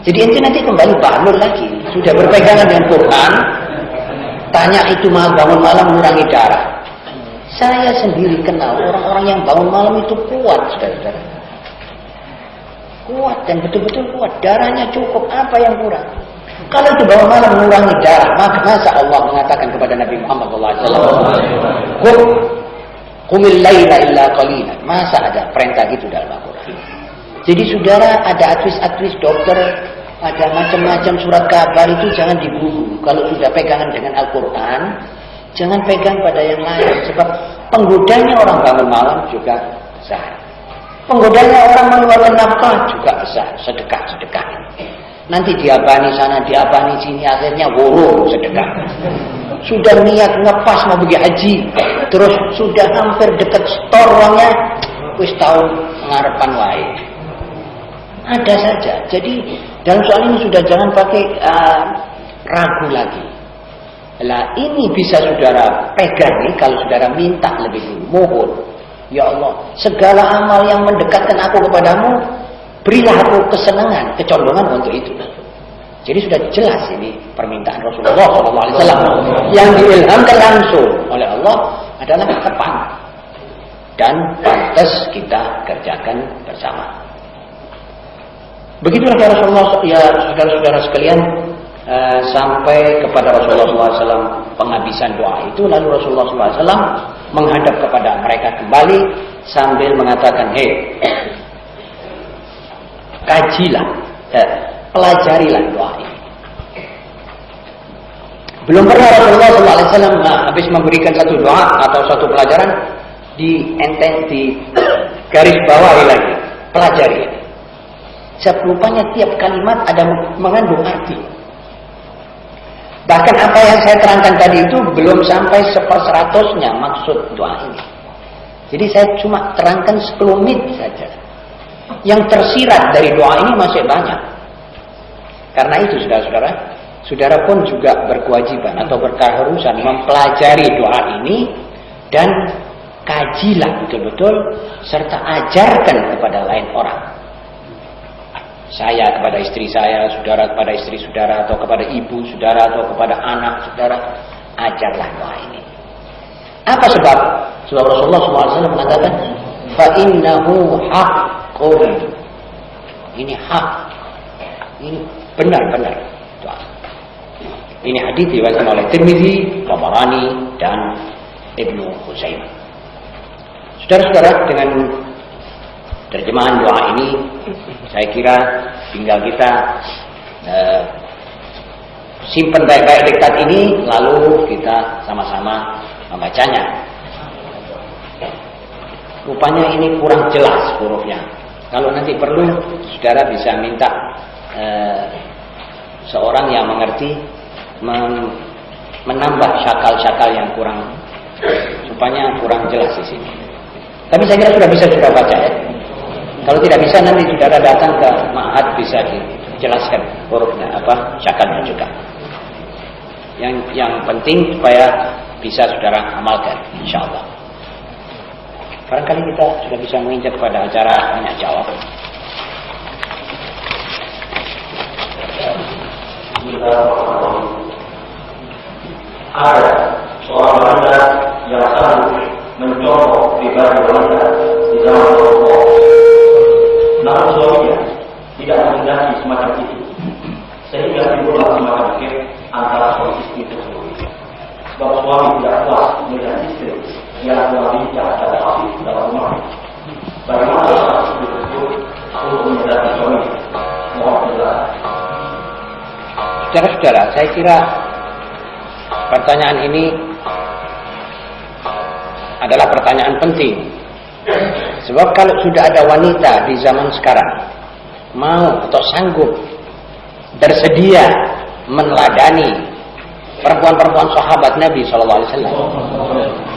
Jadi ente nanti kembali bangun lagi, sudah berpegangan dengan Quran, tanya itu bangun malam mengurangi darah. Saya sendiri kenal orang-orang yang bangun malam itu kuat, saudara-saudara. Kuat dan betul-betul kuat, darahnya cukup, apa yang kurang? Kalau itu bangun malam mengurangi darah, masa Allah mengatakan kepada Nabi Muhammad SAW, qumil laila illa qalilan. Masa ada perintah gitu dalam Al-Quran? Jadi saudara, ada advis-advis dokter, ada macam-macam surat kabar itu jangan diburu. Kalau sudah pegangan dengan Al-Quran, jangan pegang pada yang lain. Sebab penggodanya orang bangun malam juga besar. Penggodanya orang mengeluarkan nafkah juga besar. Sedekah-sedekah. Nanti diabani sana, diabani sini, akhirnya woro sedekah. Sudah niat ngepas mau pergi haji, terus sudah hampir dekat store uangnya, wis tahun ngarepan wae. Ada saja. Jadi dalam soal ini sudah jangan pakai ragu lagi. Lah ini bisa saudara pegang nih kalau saudara minta lebih dulu, mohon. Ya Allah, segala amal yang mendekatkan aku kepadamu, berilah aku kesenangan, kecondongan untuk itu. Jadi sudah jelas ini permintaan Rasulullah SAW yang diilhamkan langsung oleh Allah adalah tepat dan pantas kita kerjakan bersama. Begitulah ya Rasulullah, ya saudara-saudara sekalian, sampai kepada Rasulullah SAW penghabisan doa itu, lalu Rasulullah SAW menghadap kepada mereka kembali sambil mengatakan, hei, kajilah, pelajarilah doa ini. Belum pernah Rasulullah SAW habis memberikan satu doa atau satu pelajaran garis bawahi lagi, pelajari. Sebab rupanya tiap kalimat ada mengandung arti. Bahkan apa yang saya terangkan tadi itu belum sampai 1/100-nya maksud doa ini. Jadi saya cuma terangkan sekelumit saja. Yang tersirat dari doa ini masih banyak. Karena itu saudara-saudara, saudara pun juga berkewajiban atau berkeharusan mempelajari doa ini dan kajilah betul-betul serta ajarkan kepada lain orang. Saya kepada istri saya, saudara kepada istri saudara, atau kepada ibu saudara, atau kepada anak saudara, ajarlah doa ini. Apa sebab? Sebab Rasulullah SAW mengatakan, فَإِنَّهُ حَقٌّ. Ini hak, ini benar-benar doa. Ini hadis diriwayatkan oleh Tirmidzi, Tabarani, dan Ibnu Khuzaimah. Saudara-saudara, dengan terjemahan doa ini, saya kira tinggal kita simpan baik-baik diktat ini, lalu kita sama-sama membacanya. Rupanya ini kurang jelas hurufnya. Kalau nanti perlu, saudara bisa minta seorang yang mengerti menambah syakal-syakal yang kurang, supaya kurang jelas di sini. Tapi saya kira sudah bisa sudah baca ya. Kalau tidak bisa nanti saudara datang ke ma'had bisa dijelaskan hurufnya apa, syakalnya juga. Yang penting supaya bisa saudara amalkan, insyaallah. Barangkali kita sudah bisa menginjak pada acara tanya jawab. Ada seorang wanita yang sanggup mencontoh pribadi wanita di zaman Rasulullah. Namun suaminya tidak menghendaki semacam itu, sehingga timbullah semacam fikir antara suami istri tersebut. Sebab suami tidak puas melihat istri yang telah lincah dan api dalam rumah. Bagaimana saat istri tersebut untuk menyadari suami? Mohon penjelasan. Saudara-saudara, saya kira pertanyaan ini adalah pertanyaan penting. Sebab kalau sudah ada wanita di zaman sekarang mau atau sanggup bersedia meneladani perempuan-perempuan sahabat Nabi SAW,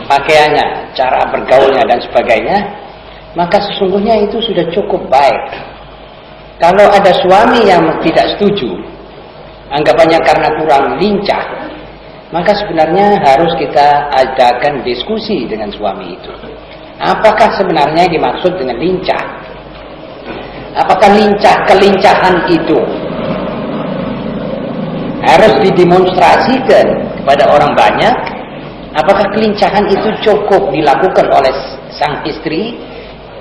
pakaiannya, cara bergaulnya dan sebagainya, maka sesungguhnya itu sudah cukup baik. Kalau ada suami yang tidak setuju, anggapannya karena kurang lincah, maka sebenarnya harus kita adakan diskusi dengan suami itu. Apakah sebenarnya dimaksud dengan lincah? Apakah kelincahan itu harus didemonstrasikan kepada orang banyak? Apakah kelincahan itu cukup dilakukan oleh sang istri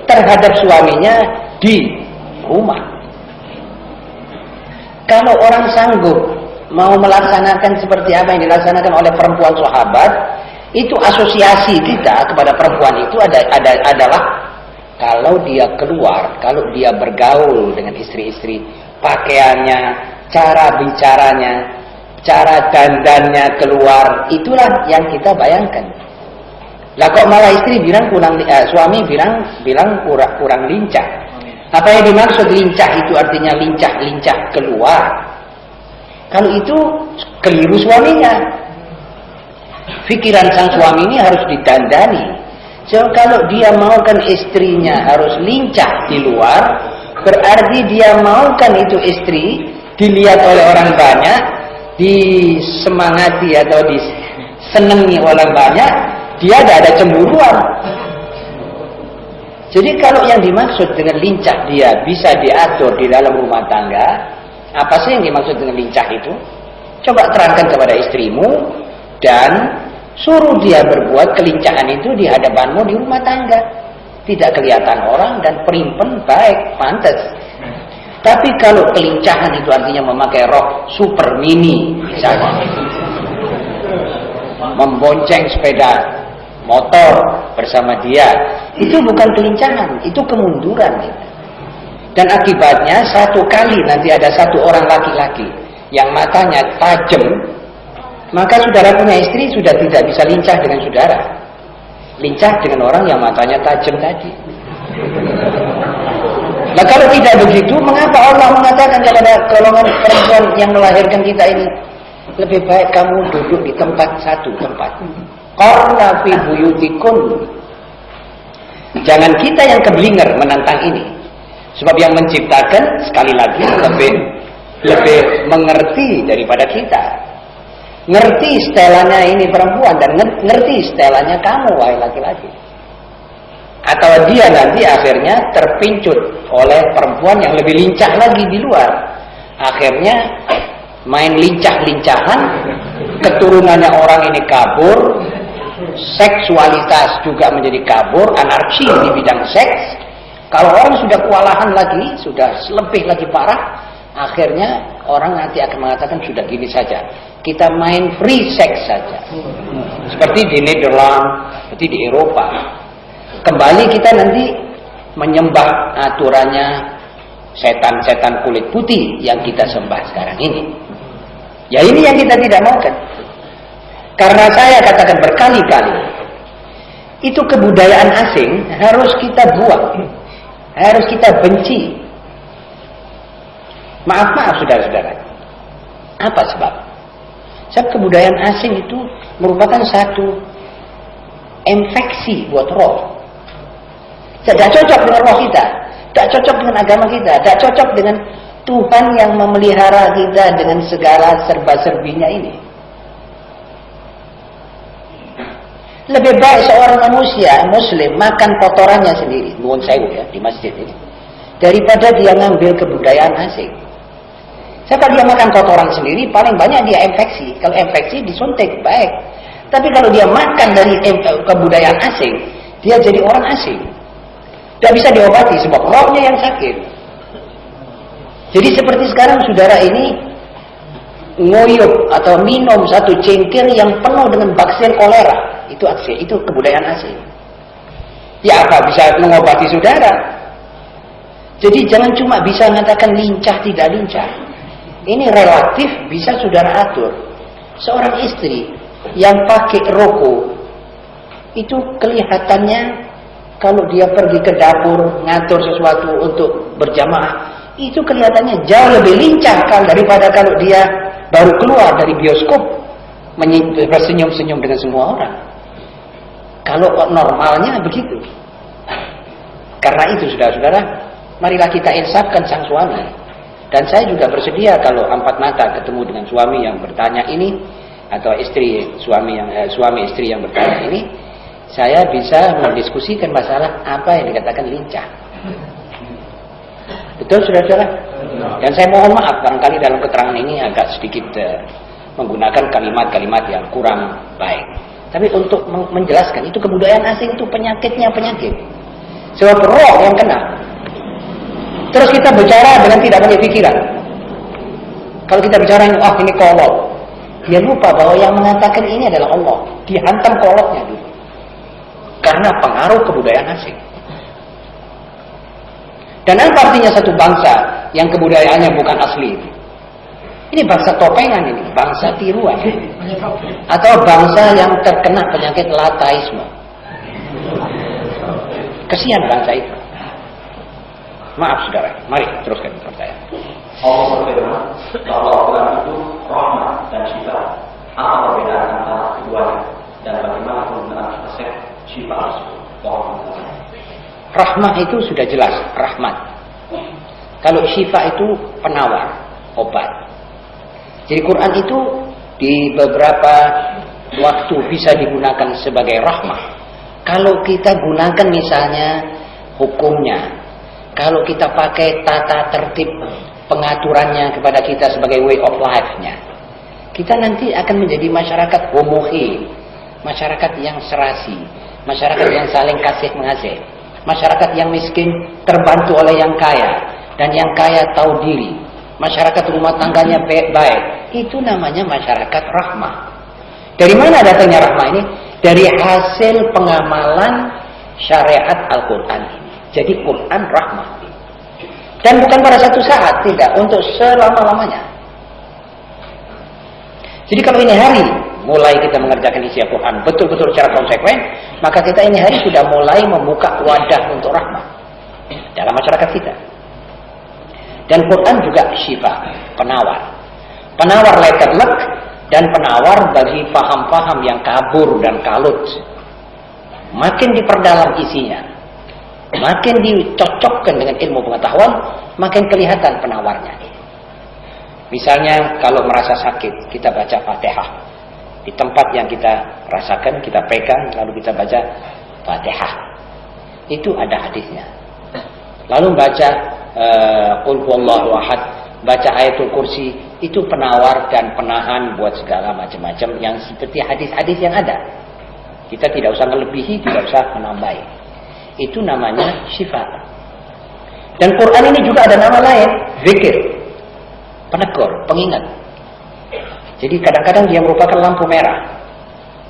terhadap suaminya di rumah? Kalau orang sanggup mau melaksanakan seperti apa yang dilaksanakan oleh perempuan sahabat, itu asosiasi kita kepada perempuan itu adalah kalau dia keluar, kalau dia bergaul dengan istri-istri, pakaiannya, cara bicaranya, cara dandannya keluar, itulah yang kita bayangkan. Lah kok malah istri bilang suami bilang kurang lincah. Apa yang dimaksud lincah itu artinya lincah keluar. Kalau itu keliru suaminya. Pikiran sang suami ini harus didandani. So, kalau dia maukan istrinya harus lincah di luar, berarti dia maukan itu istri dilihat oleh orang banyak, disemangati atau disenangi orang banyak, dia ada cemburuan. Jadi kalau yang dimaksud dengan lincah dia bisa diatur di dalam rumah tangga, apa sih yang dimaksud dengan lincah itu? Coba terangkan kepada istrimu dan suruh dia berbuat kelincahan itu di hadapanmu di rumah tangga. Tidak kelihatan orang dan perimpen baik, pantas. Tapi kalau kelincahan itu artinya memakai rok super mini, misalnya, membonceng sepeda motor bersama dia, itu bukan kelincahan, itu kemunduran. Dan akibatnya satu kali nanti ada satu orang laki-laki yang matanya tajam, maka saudara punya istri sudah tidak bisa lincah dengan saudara. Lincah dengan orang yang matanya tajam tadi. Nah kalau tidak begitu, mengapa Allah mengatakan kepada golongan perempuan yang melahirkan kita ini, lebih baik kamu duduk di satu tempat. Qarna fi buyutikun. Jangan kita yang keblinger menantang ini. Sebab yang menciptakan sekali lagi lebih mengerti daripada kita. Ngerti setelannya ini perempuan dan ngerti setelannya kamu wahai laki-laki. Atau dia nanti akhirnya terpincut oleh perempuan yang lebih lincah lagi di luar. Akhirnya main lincah-lincahan, keturunannya orang ini kabur, seksualitas juga menjadi kabur, anarki di bidang seks. Kalau orang sudah kewalahan lagi, sudah lebih lagi parah, akhirnya orang nanti akan mengatakan sudah gini saja, kita main free sex saja. Seperti di Nederland, seperti di Eropa. Kembali kita nanti menyembah aturannya setan-setan kulit putih yang kita sembah sekarang ini. Ya ini yang kita tidak maukan. Karena saya katakan berkali-kali, itu kebudayaan asing harus kita buang, harus kita benci. Maaf saudara-saudara. Apa sebab? Sebab kebudayaan asing itu merupakan satu infeksi buat roh. Tidak cocok dengan roh kita, tidak cocok dengan agama kita, tidak cocok dengan Tuhan yang memelihara kita dengan segala serba-serbinya ini. Lebih baik seorang manusia muslim makan kotorannya sendiri, nuwun sewu ya, di masjid ini, daripada dia ngambil kebudayaan asing. Siapa dia makan kotoran sendiri, paling banyak dia infeksi. Kalau infeksi disuntik, baik. Tapi kalau dia makan dari kebudayaan asing, dia jadi orang asing. Tidak bisa diobati sebab rohnya yang sakit. Jadi seperti sekarang saudara ini ngoyup atau minum satu cengkir yang penuh dengan bakteri kolera. Itu kebudayaan asing. Ya apa bisa mengobati saudara? Jadi jangan cuma bisa mengatakan lincah tidak lincah. Ini relatif bisa saudara atur. Seorang istri yang pakai rokok itu kelihatannya kalau dia pergi ke dapur ngatur sesuatu untuk berjamaah, itu kelihatannya jauh lebih lincah daripada kalau dia baru keluar dari bioskop bersenyum-senyum dengan semua orang. Kalau normalnya begitu. Karena itu saudara-saudara, marilah kita insafkan sang suami. Dan saya juga bersedia kalau empat mata ketemu dengan suami yang bertanya ini, atau suami istri yang bertanya ini, saya bisa mendiskusikan masalah apa yang dikatakan lincah. Betul saudara-saudara? Dan saya mohon maaf barangkali dalam keterangan ini agak sedikit menggunakan kalimat-kalimat yang kurang baik. Tapi untuk menjelaskan, itu kebudayaan asing itu penyakitnya penyakit. Sebab roh yang kena. Terus kita bicara dengan tidak punya pikiran. Kalau kita bicara ini kolot, dia lupa bahwa yang mengatakan ini adalah Allah. Dihantam kolotnya dulu. Karena pengaruh kebudayaan asing. Dan apa artinya satu bangsa yang kebudayaannya bukan asli? Ini bangsa topengan ini, bangsa tiruan. Atau bangsa yang terkena penyakit lataisme. Kesian bangsa itu. Maaf saudara, mari teruskan pertanyaan. Allah berfirman, bahwa Al-Quran itu rahmat dan syifa. Apa perbedaan antara keduanya dan bagaimana penggunaan konsep syifa tersebut? Rahmat itu sudah jelas, rahmat. Kalau syifa itu penawar, obat. Jadi Quran itu di beberapa waktu bisa digunakan sebagai rahmat. Kalau kita gunakan misalnya hukumnya, kalau kita pakai tata tertib pengaturannya kepada kita sebagai way of life-nya, kita nanti akan menjadi masyarakat homogen, masyarakat yang serasi, masyarakat yang saling kasih mengasihi, masyarakat yang miskin terbantu oleh yang kaya, dan yang kaya tahu diri, masyarakat rumah tangganya baik. Itu namanya masyarakat rahmah. Dari mana datangnya rahmah ini? Dari hasil pengamalan syariat Al-Quran ini. Jadi Quran rahmah. Dan bukan pada satu saat, tidak, untuk selama-lamanya. Jadi kalau ini hari mulai kita mengerjakan isi Al-Quran betul-betul secara konsekuen, maka kita ini hari sudah mulai membuka wadah untuk rahmah. dalam masyarakat kita. Dan Quran juga syifa, penawar. Penawar lekat-lek dan penawar bagi paham-paham yang kabur dan kalut. Makin diperdalam isinya, makin dicocokkan dengan ilmu pengetahuan, makin kelihatan penawarnya. Misalnya kalau merasa sakit, kita baca Fatihah. Di tempat yang kita rasakan, kita pegang, lalu kita baca Fatihah. Itu ada hadisnya. Lalu baca Qul huwallahu ahad, baca ayatul kursi, itu penawar dan penahan buat segala macam-macam yang seperti hadis-hadis yang ada. Kita tidak usah melebihi, tidak usah menambahi. Itu namanya syifa. Dan Quran ini juga ada nama lain, zikir, penegur, pengingat. Jadi kadang-kadang dia merupakan lampu merah,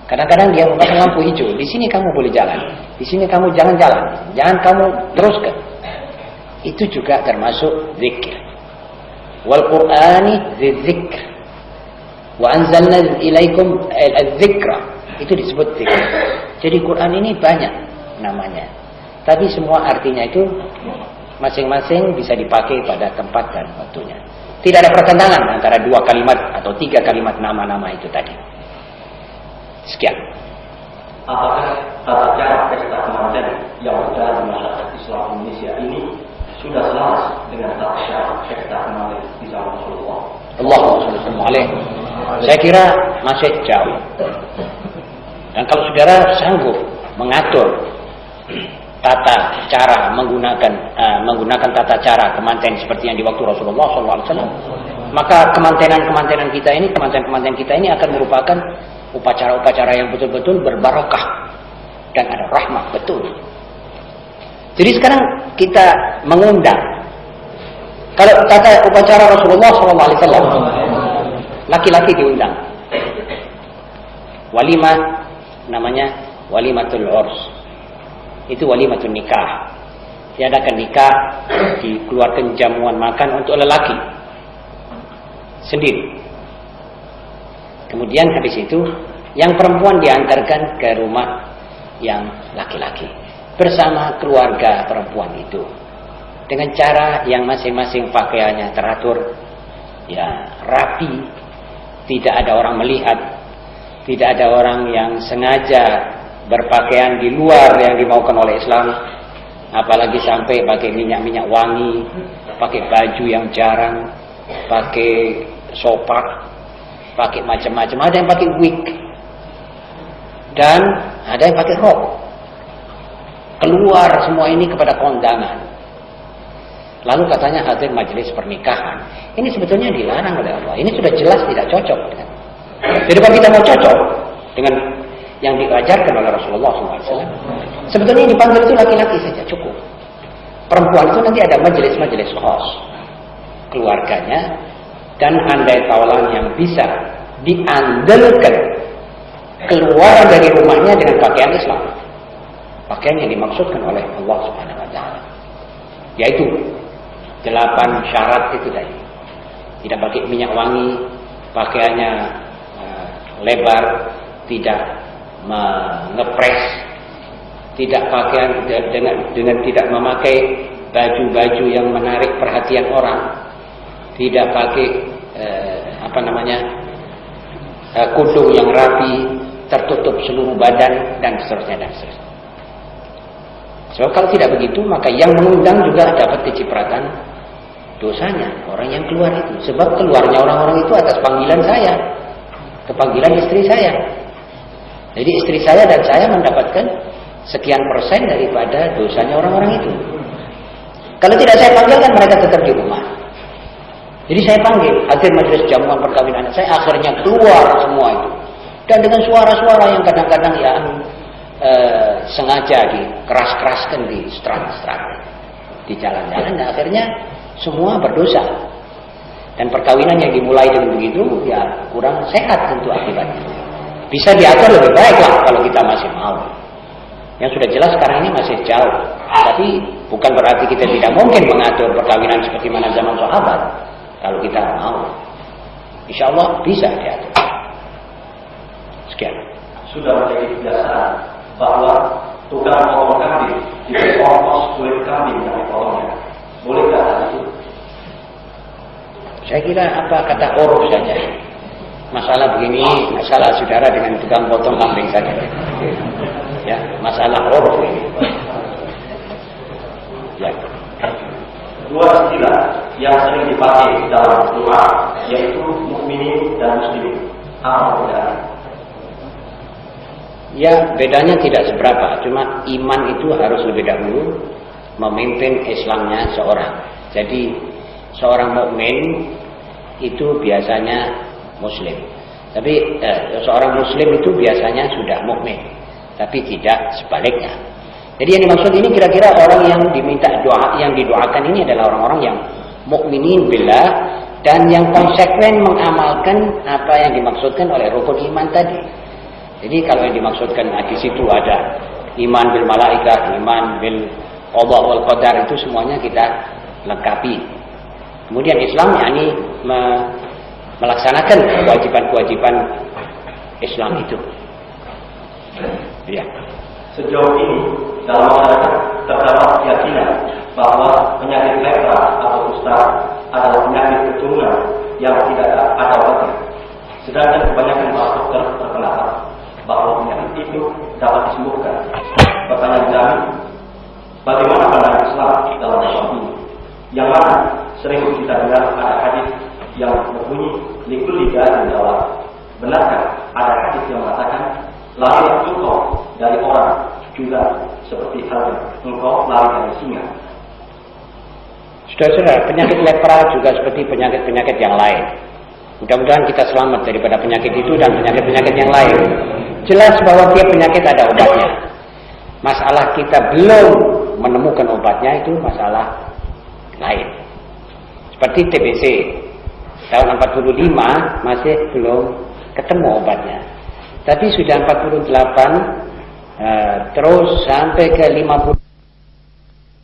kadang-kadang dia merupakan lampu hijau. Di sini kamu boleh jalan, di sini kamu jangan jalan, jangan kamu teruskan. Itu juga termasuk zikir. Wal Qur'ani dzikr. Wa anzalna ilaikum adz-dzikra. Itu disebut zikir. Jadi Quran ini banyak namanya. Tapi semua artinya itu masing-masing bisa dipakai pada tempat dan waktunya. Tidak ada pertentangan antara 2 kalimat atau 3 kalimat nama-nama itu tadi. Sekian. Apakah tata cara pesta kematian yang berjalan di masyarakat Islam Indonesia ini sudah selaras dengan tata cara pesta kematian di zaman Rasulullah? Saya kira masih jauh. Dan kalau saudara sanggup mengatur tata cara menggunakan tata cara kemantenan seperti yang di waktu Rasulullah SAW, maka kemantenan kita ini akan merupakan upacara-upacara yang betul-betul berbarokah dan ada rahmat betul. Jadi sekarang kita mengundang, kalau tata upacara Rasulullah SAW, laki-laki diundang, walimah namanya walimatul urs. Itu walimatun nikah. Diadakan nikah, dikeluarkan jamuan makan untuk lelaki sendiri. Kemudian habis itu yang perempuan diantarkan ke rumah yang laki-laki bersama keluarga perempuan itu dengan cara yang masing-masing pakaiannya teratur, ya rapi, tidak ada orang melihat, tidak ada orang yang sengaja berpakaian di luar yang dimaukan oleh Islam, apalagi sampai pakai minyak-minyak wangi, pakai baju yang jarang, pakai sopak, pakai macam-macam. Ada yang pakai wig dan ada yang pakai rok. Keluar semua ini kepada kondangan. Lalu katanya hadir majelis pernikahan. Ini sebetulnya dilarang oleh Allah. Ini sudah jelas tidak cocok. Jadi kalau kita mau cocok dengan yang diajarkan oleh Rasulullah SAW, sebetulnya yang dipanggil itu laki-laki saja cukup. Perempuan itu nanti ada majelis-majelis khas keluarganya dan andai taulan yang bisa diandalkan keluar dari rumahnya dengan pakaian Islam, pakaian yang dimaksudkan oleh Allah Subhanahu Wa Taala, yaitu 8 syarat itu tadi. Tidak pakai minyak wangi, pakaiannya lebar, tidak ngepres, tidak pakaian dengan tidak memakai baju-baju yang menarik perhatian orang, tidak pakai kudung yang rapi, tertutup seluruh badan dan seterusnya dan seterusnya. Sebab kalau tidak begitu, maka yang mengundang juga dapat kecipratan dosanya orang yang keluar itu. Sebab keluarnya orang-orang itu atas panggilan saya, kepanggilan istri saya. Jadi istri saya dan saya mendapatkan sekian persen daripada dosanya orang-orang itu. Kalau tidak saya panggil kan mereka tetap di rumah. Jadi saya panggil, hadir majelis jamuan perkawinan anak saya, akhirnya keluar semua itu. Dan dengan suara-suara yang kadang-kadang ya sengaja dikeras-keraskan di strat-strat, di jalan-jalan, dan akhirnya semua berdosa. Dan perkawinan yang dimulai dengan begitu ya kurang sehat tentu akibatnya. Bisa diatur lebih baik lah kalau kita masih mau. Yang sudah jelas sekarang ini masih jauh. Tapi bukan berarti kita tidak mungkin mengatur perkawinan seperti mana zaman sahabat. Kalau kita mau, insya Allah bisa diatur. Sekian. Sudah menjadi kebiasaan bahwa tukang potong kambing diberi ongkos kulit kambing yang dipotongnya. Bolehkah hal itu? Saya kira apa kata uruf saja. Masalah begini, masalah saudara dengan tukang potong kambing saja. Ya, masalah uruf ini. Ya. Dua istilah yang sering dipakai dalam doa yaitu mukminin dan muslimin. Apa bedanya? Ya, bedanya tidak seberapa. Cuma iman itu harus lebih dahulu memimpin Islamnya seorang. Jadi seorang mukmin itu biasanya muslim. Tapi seorang muslim itu biasanya sudah mukmin. Tapi tidak sebaliknya. Jadi yang dimaksud ini kira-kira orang yang diminta doa, yang didoakan ini adalah orang-orang yang mukminin billah dan yang konsekuen mengamalkan apa yang dimaksudkan oleh rukun iman tadi. Jadi kalau yang dimaksudkan di situ ada iman bil malaikah, iman bil qada wal qadar, itu semuanya kita lengkapi. Kemudian Islam yakni melaksanakan kewajiban-kewajiban Islam itu. Ya. Sejauh ini dalam masyarakat terdapat keyakinan bahwa penyakit lepra atau kusta adalah penyakit keturunan yang tidak ada obatnya. Sedangkan kebanyakan para dokter berpendapat bahwa penyakit itu dapat disembuhkan. Pertanyaan kami, bagaimana pandangan Islam dalam masalah ini? Yang mana sering kita dengar ada hadis yang berbunyi likulli da'in dawa. Benarkah ada hadis yang mengatakan larilah engkau dari orang juga seperti halnya engkau lari dari singa? Saudara-saudara, penyakit lepra juga seperti penyakit-penyakit yang lain. Mudah-mudahan kita selamat daripada penyakit itu dan penyakit-penyakit yang lain. Jelas bahwa tiap penyakit ada obatnya. Masalah kita belum menemukan obatnya itu masalah lain. Seperti TBC. Tahun 45 masih belum ketemu obatnya. Tapi sudah 48 terus sampai ke 50